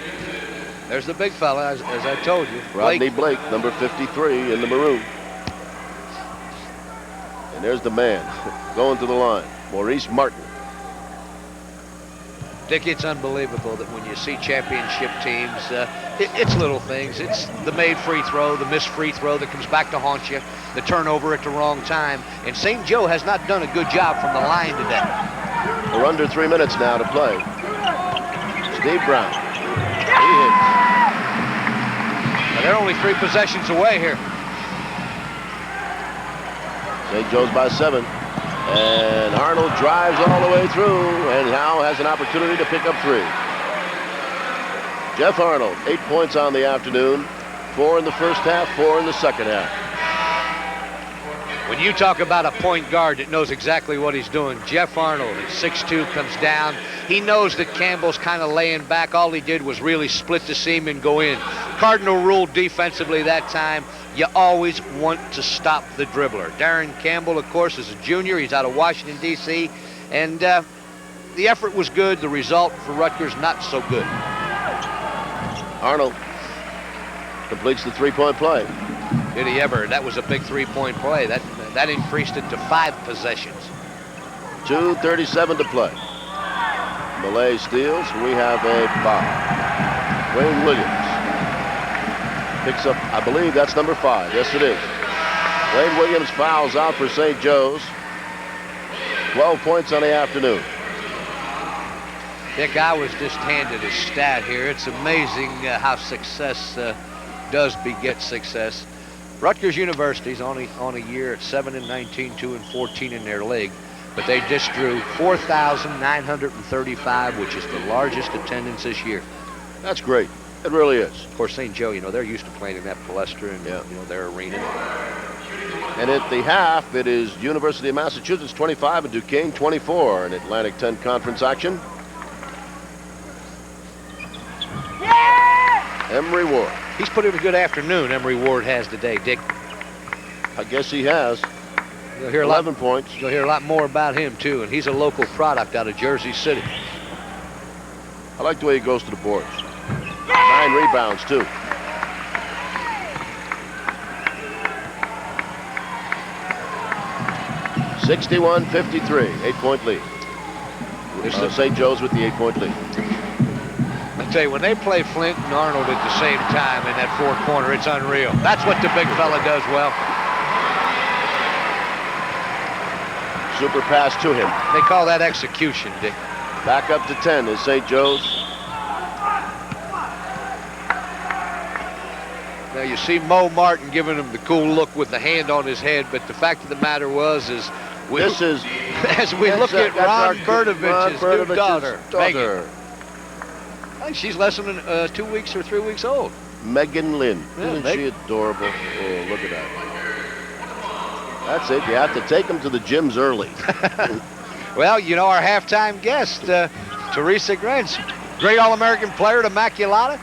S2: There's the big fella, as I told you.
S1: Rodney Blake, number 53 in the maroon. And there's the man going to the line, Maurice Martin.
S2: Dick, it's unbelievable that when you see championship teams, it's little things. It's the made free throw, the missed free throw that comes back to haunt you, the turnover at the wrong time. And St. Joe has not done a good job from the line today.
S1: We're under 3 minutes now to play. Steve Brown. He hits.
S2: Now, they're only 3 possessions away here.
S1: St. Joe's by 7. And Arnold drives all the way through and now has an opportunity to pick up 3. Jeff Arnold, 8 points on the afternoon, 4 in the first half, 4 in the second half.
S2: When you talk about a point guard that knows exactly what he's doing, Jeff Arnold at 6'2" comes down. He knows that Campbell's kind of laying back. All he did was really split the seam and go in. Cardinal rule defensively that time, you always want to stop the dribbler. Darren Campbell, of course, is a junior. He's out of Washington, D.C. And the effort was good. The result for Rutgers, not so good.
S1: Arnold completes the 3-point play.
S2: Did he ever? That was a big 3-point play. That increased it to 5 possessions.
S1: 2:37 to play. Millay steals. We have a foul. Wayne Williams picks up, I believe that's number 5. Yes, it is. Wayne Williams fouls out for St. Joe's. 12 points on the afternoon.
S2: Dick, I was just handed a stat here. It's amazing how success does beget success. Rutgers University's on a year at 7-19, 2-14 in their league, but they just drew 4,935, which is the largest attendance this year.
S1: That's great. It really is.
S2: Of course, St. Joe, they're used to playing in that Palestra and their arena.
S1: And at the half, it is University of Massachusetts 25 and Duquesne 24 in Atlantic 10 Conference action. Emery Ward.
S2: He's put in a good afternoon, Emery Ward has today, Dick.
S1: I guess he has.
S2: You'll hear
S1: 11 points.
S2: You'll hear a lot more about him, too, and he's a local product out of Jersey City.
S1: I like the way he goes to the boards. 9 rebounds, too. (61-53), 8-point lead. St. Joe's with the 8-point lead.
S2: I tell you, when they play Flint and Arnold at the same time in that fourth corner, it's unreal. That's what the big fella does well.
S1: Super pass to him.
S2: They call that execution, Dick.
S1: Back up to 10 is St. Joe's.
S2: Now you see Mo Martin giving him the cool look with the hand on his head, but the fact of the matter was as we look at Ron Bertovich's new daughter, Megan. I think she's less than 2 weeks or 3 weeks old.
S1: Megan Lynn.
S2: Yeah,
S1: Isn't she adorable? Oh, look at that. That's it. You have to take them to the gyms early.
S2: Well, our halftime guest, Teresa Grenz, great All-American player at Immaculata.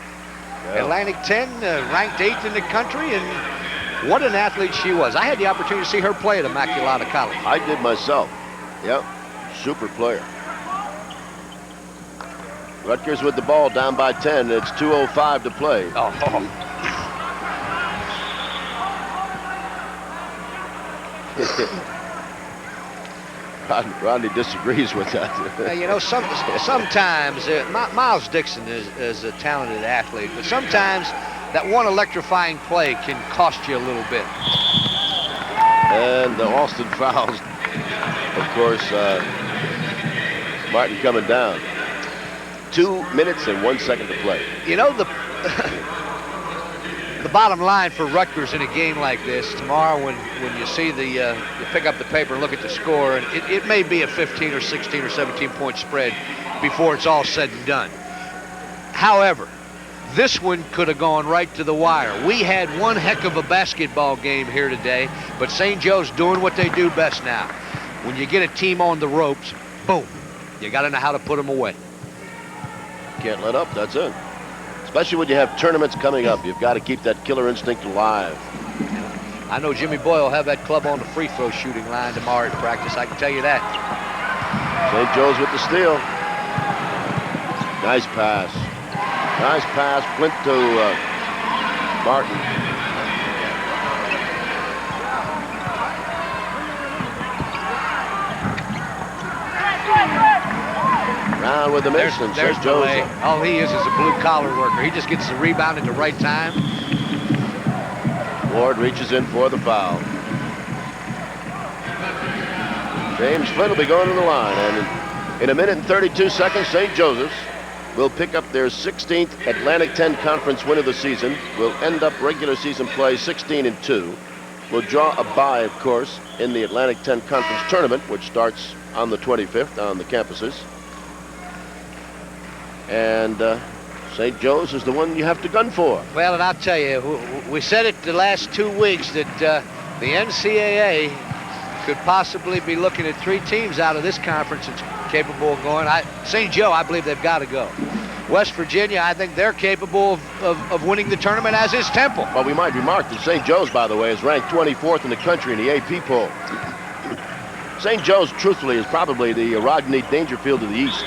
S2: Yeah. Atlantic 10, ranked 8th in the country, and what an athlete she was. I had the opportunity to see her play at Immaculata College.
S1: I did myself. Yep, super player. Rutgers with the ball down by 10. It's 2:05 to play. Rodney disagrees with that.
S2: Sometimes Miles Dixon is a talented athlete, but sometimes that one electrifying play can cost you a little bit.
S1: And the Austin fouls, of course, Martin coming down. 2 minutes and 1 second to play.
S2: The bottom line for Rutgers in a game like this tomorrow, when you see you pick up the paper and look at the score, and it may be a 15 or 16 or 17 point spread before it's all said and done. However, this one could have gone right to the wire. We had one heck of a basketball game here today, but St. Joe's doing what they do best now. When you get a team on the ropes, boom, you got to know how to put them away.
S1: Can't let up, that's it. Especially when you have tournaments coming up. You've got to keep that killer instinct alive.
S2: I know Jimmy Boyle will have that club on the free throw shooting line tomorrow at practice. I can tell you that.
S1: St. Joe's with the steal. Nice pass. Nice pass. Flint to Martin. Round with the miss.
S2: There's delay. All he is a blue-collar worker. He just gets the rebound at the right time.
S1: Ward reaches in for the foul. James Flint will be going to the line. And in a minute and 32 seconds, St. Joseph's will pick up their 16th Atlantic 10 Conference win of the season. Will end up regular season play 16-2. Will draw a bye, of course, in the Atlantic 10 Conference tournament, which starts on the 25th on the campuses. And St. Joe's is the one you have to gun for.
S2: Well, and I'll tell you, we said it the last 2 weeks that the NCAA could possibly be looking at 3 teams out of this conference that's capable of going. St. Joe, I believe they've got to go. West Virginia, I think they're capable of winning the tournament, as is Temple.
S1: Well, we might remark that St. Joe's, by the way, is ranked 24th in the country in the AP poll. St. Joe's, truthfully, is probably the Rodney Dangerfield of the East.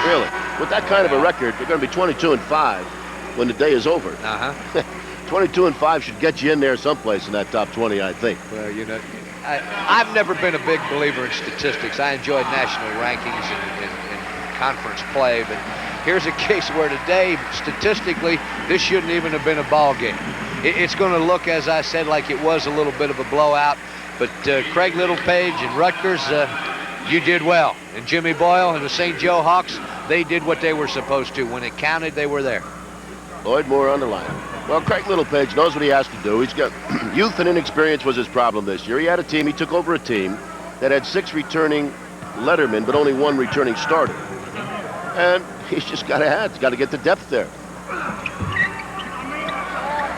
S1: Really. With that kind of a record, they're going to be 22-5 when the day is over. 22-5 should get you in there someplace in that top 20, I think.
S2: Well, I've never been a big believer in statistics. I enjoyed national rankings and conference play, but here's a case where today, statistically, this shouldn't even have been a ball game. It's going to look, as I said, like it was a little bit of a blowout. But Craig Littlepage and Rutgers, you did well. And Jimmy Boyle and the St. Joe Hawks, they did what they were supposed to. When it counted, they were there.
S1: Lloyd Moore on the line. Well, Craig Littlepage knows what he has to do. He's got youth and inexperience was his problem this year. He had a team, he took over a team that had 6 returning lettermen, but only 1 returning starter. And he's just got to get the depth there.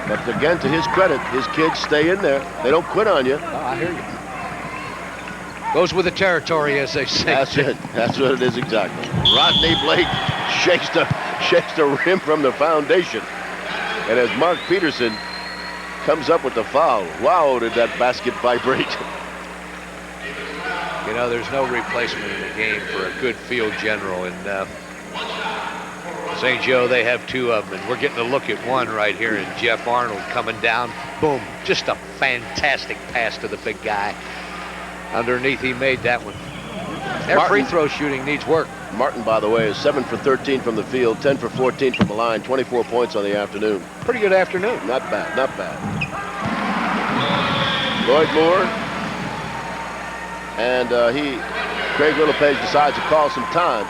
S1: But again, to his credit, his kids stay in there. They don't quit on you.
S2: Oh, I hear you. Goes with the territory, as they say.
S1: That's it. That's what it is exactly. Rodney Blake shakes the rim from the foundation. And as Mark Peterson comes up with the foul, wow, did that basket vibrate.
S2: You know, there's no replacement in the game for a good field general. And St. Joe, they have two of them. And we're getting a look at one right here in Jeff Arnold coming down. Boom. Just a fantastic pass to the big guy. Underneath, he made that one. Their free throw shooting needs work.
S1: Martin, by the way, is 7 for 13 from the field, 10 for 14 from the line, 24 points on the afternoon.
S2: Pretty good afternoon.
S1: Not bad, not bad. Lloyd Moore, and Craig Littlepage decides to call some time.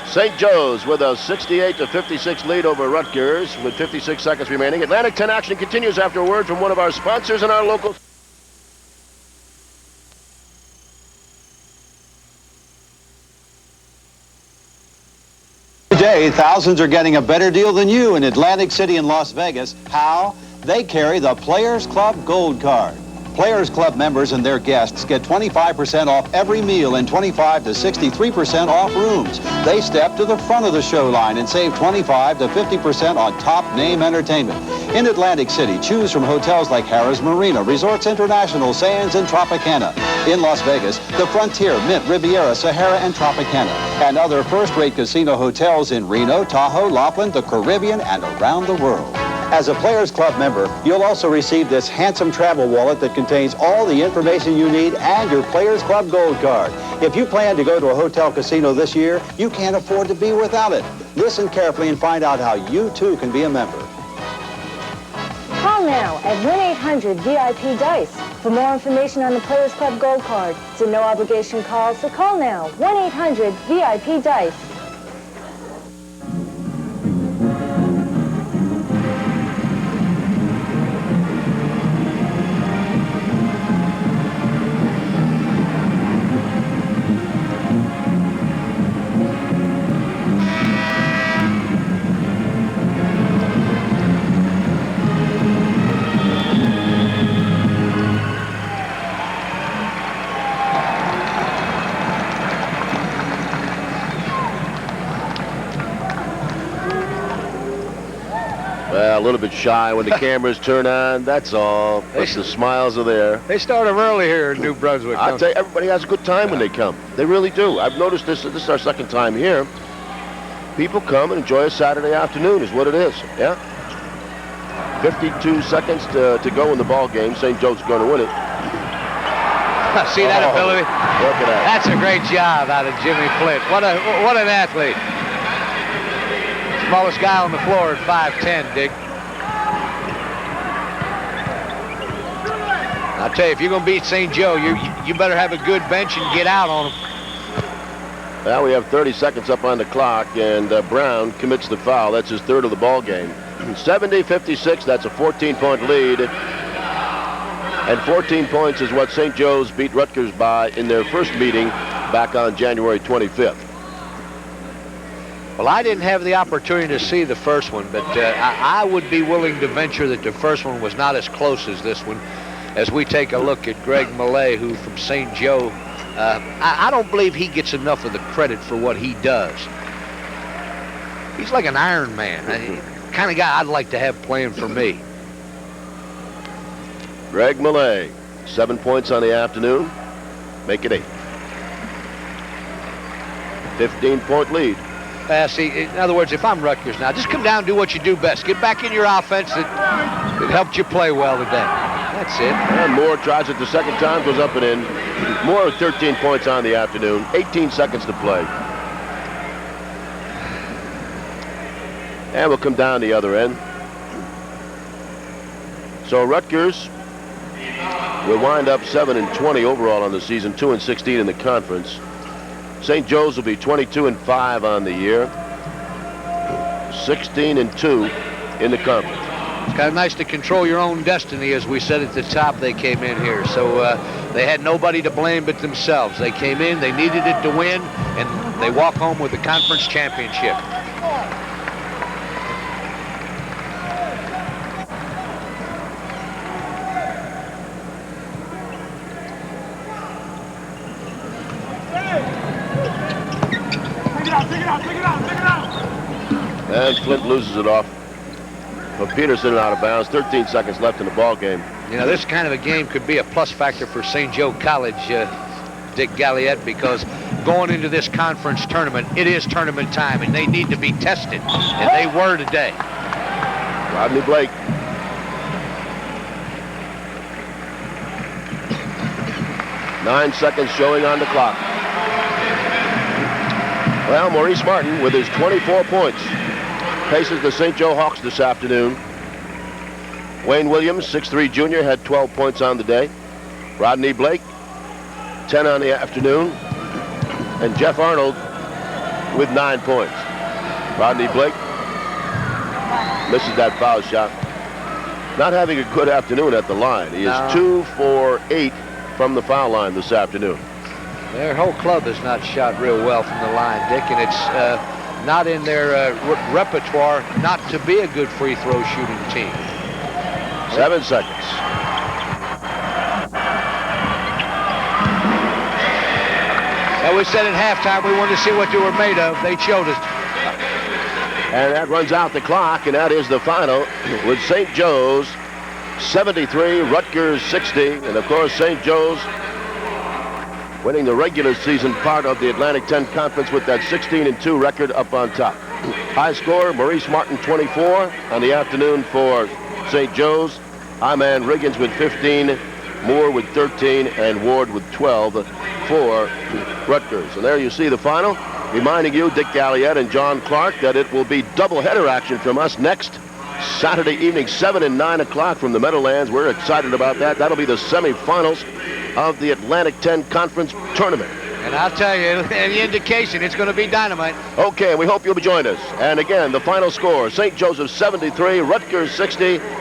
S1: St. Joe's with a 68-56 lead over Rutgers with 56 seconds remaining. Atlantic 10 action continues after a word from one of our sponsors and our local.
S5: Today, thousands are getting a better deal than you in Atlantic City and Las Vegas. How? They carry the Players Club Gold Card. Players Club members and their guests get 25% off every meal and 25 to 63% off rooms. They step to the front of the show line and save 25 to 50% on top name entertainment. In Atlantic City, choose from hotels like Harrah's Marina, Resorts International, Sands, and Tropicana. In Las Vegas, the Frontier, Mint, Riviera, Sahara, and Tropicana. And other first-rate casino hotels in Reno, Tahoe, Laughlin, the Caribbean, and around the world. As a Players Club member, you'll also receive this handsome travel wallet that contains all the information you need and your Players Club Gold Card. If you plan to go to a hotel casino this year, you can't afford to be without it. Listen carefully and find out how you too can be a member.
S6: Call now at 1-800-VIP-DICE for more information on the Players Club Gold Card. It's a no-obligation call, so call now, 1-800-VIP-DICE.
S1: A little bit shy when the cameras turn on, that's all. But the smiles are there.
S2: They start them early here in New Brunswick.
S1: I tell you, everybody has a good time when they come. They really do. I've noticed this. This is our second time here. People come and enjoy a Saturday afternoon is what it is. Yeah. 52 seconds to go in the ball game. St. Joe's going to win it.
S2: See that ability?
S1: Look at that.
S2: That's a great job out of Jimmy Flint. What an athlete. Smallest guy on the floor at 5'10", Dick. I'll tell you, if you're going to beat St. Joe, you better have a good bench and get out on them.
S1: Well, we have 30 seconds up on the clock, and Brown commits the foul. That's his third of the ball game. 70-56, that's a 14-point lead. And 14 points is what St. Joe's beat Rutgers by in their first meeting back on January 25th.
S2: Well, I didn't have the opportunity to see the first one, but I would be willing to venture that the first one was not as close as this one. As we take a look at Greg Millay, who from St. Joe, I don't believe he gets enough of the credit for what he does. He's like an Iron Man, kind of guy I'd like to have playing for me.
S1: Greg Millay, 7 points on the afternoon, make it 8. 15-point lead.
S2: See, in other words, if I'm Rutgers now, just come down and do what you do best. Get back in your offense that helped you play well today. That's it.
S1: And Moore tries it the second time, goes up and in. Moore with 13 points on the afternoon, 18 seconds to play. And we'll come down the other end. So Rutgers will wind up 7-20 overall on the season, 2-16 in the conference. St. Joe's will be 22-5 on the year, 16-2 in the conference.
S2: It's kind of nice to control your own destiny, as we said at the top. They came in here, so they had nobody to blame but themselves. They came in, they needed it to win, and they walk home with the conference championship.
S1: And Flint loses it off. But Peterson out of bounds. 13 seconds left in the ball game.
S2: You know, this kind of a game could be a plus factor for St. Joe College, Dick Galliette, because going into this conference tournament, it is tournament time, and they need to be tested, and they were today.
S1: Rodney Blake. Nine seconds showing on the clock. Well, Maurice Martin, with his 24 points, faces the St. Joe Hawks this afternoon. Wayne Williams, 6'3" junior, had 12 points on the day. Rodney Blake, 10 on the afternoon. And Jeff Arnold with 9 points. Rodney Blake misses that foul shot. Not having a good afternoon at the line. He is 2 for 8 from the foul line this afternoon.
S2: Their whole club has not shot real well from the line, Dick, and it's not in their repertoire not to be a good free throw shooting team.
S1: 7 seconds.
S2: And we said at halftime we wanted to see what they were made of. They showed us.
S1: And that runs out the clock, and that is the final with St. Joe's 73, Rutgers 60. And, of course, St. Joe's winning the regular season part of the Atlantic 10 Conference with that 16-2 record up on top. High score, Maurice Martin, 24 on the afternoon for St. Joe's. Hyman Riggins with 15, Moore with 13, and Ward with 12 for Rutgers. And there you see the final. Reminding you, Dick Galliette and John Clark, that it will be doubleheader action from us next Saturday evening, 7 and 9 o'clock from the Meadowlands. We're excited about that. That'll be the semifinals of the Atlantic 10 Conference Tournament.
S2: And I'll tell you, any indication, it's going to be dynamite.
S1: Okay, we hope you'll join us. And again, the final score, St. Joseph 73, Rutgers 60.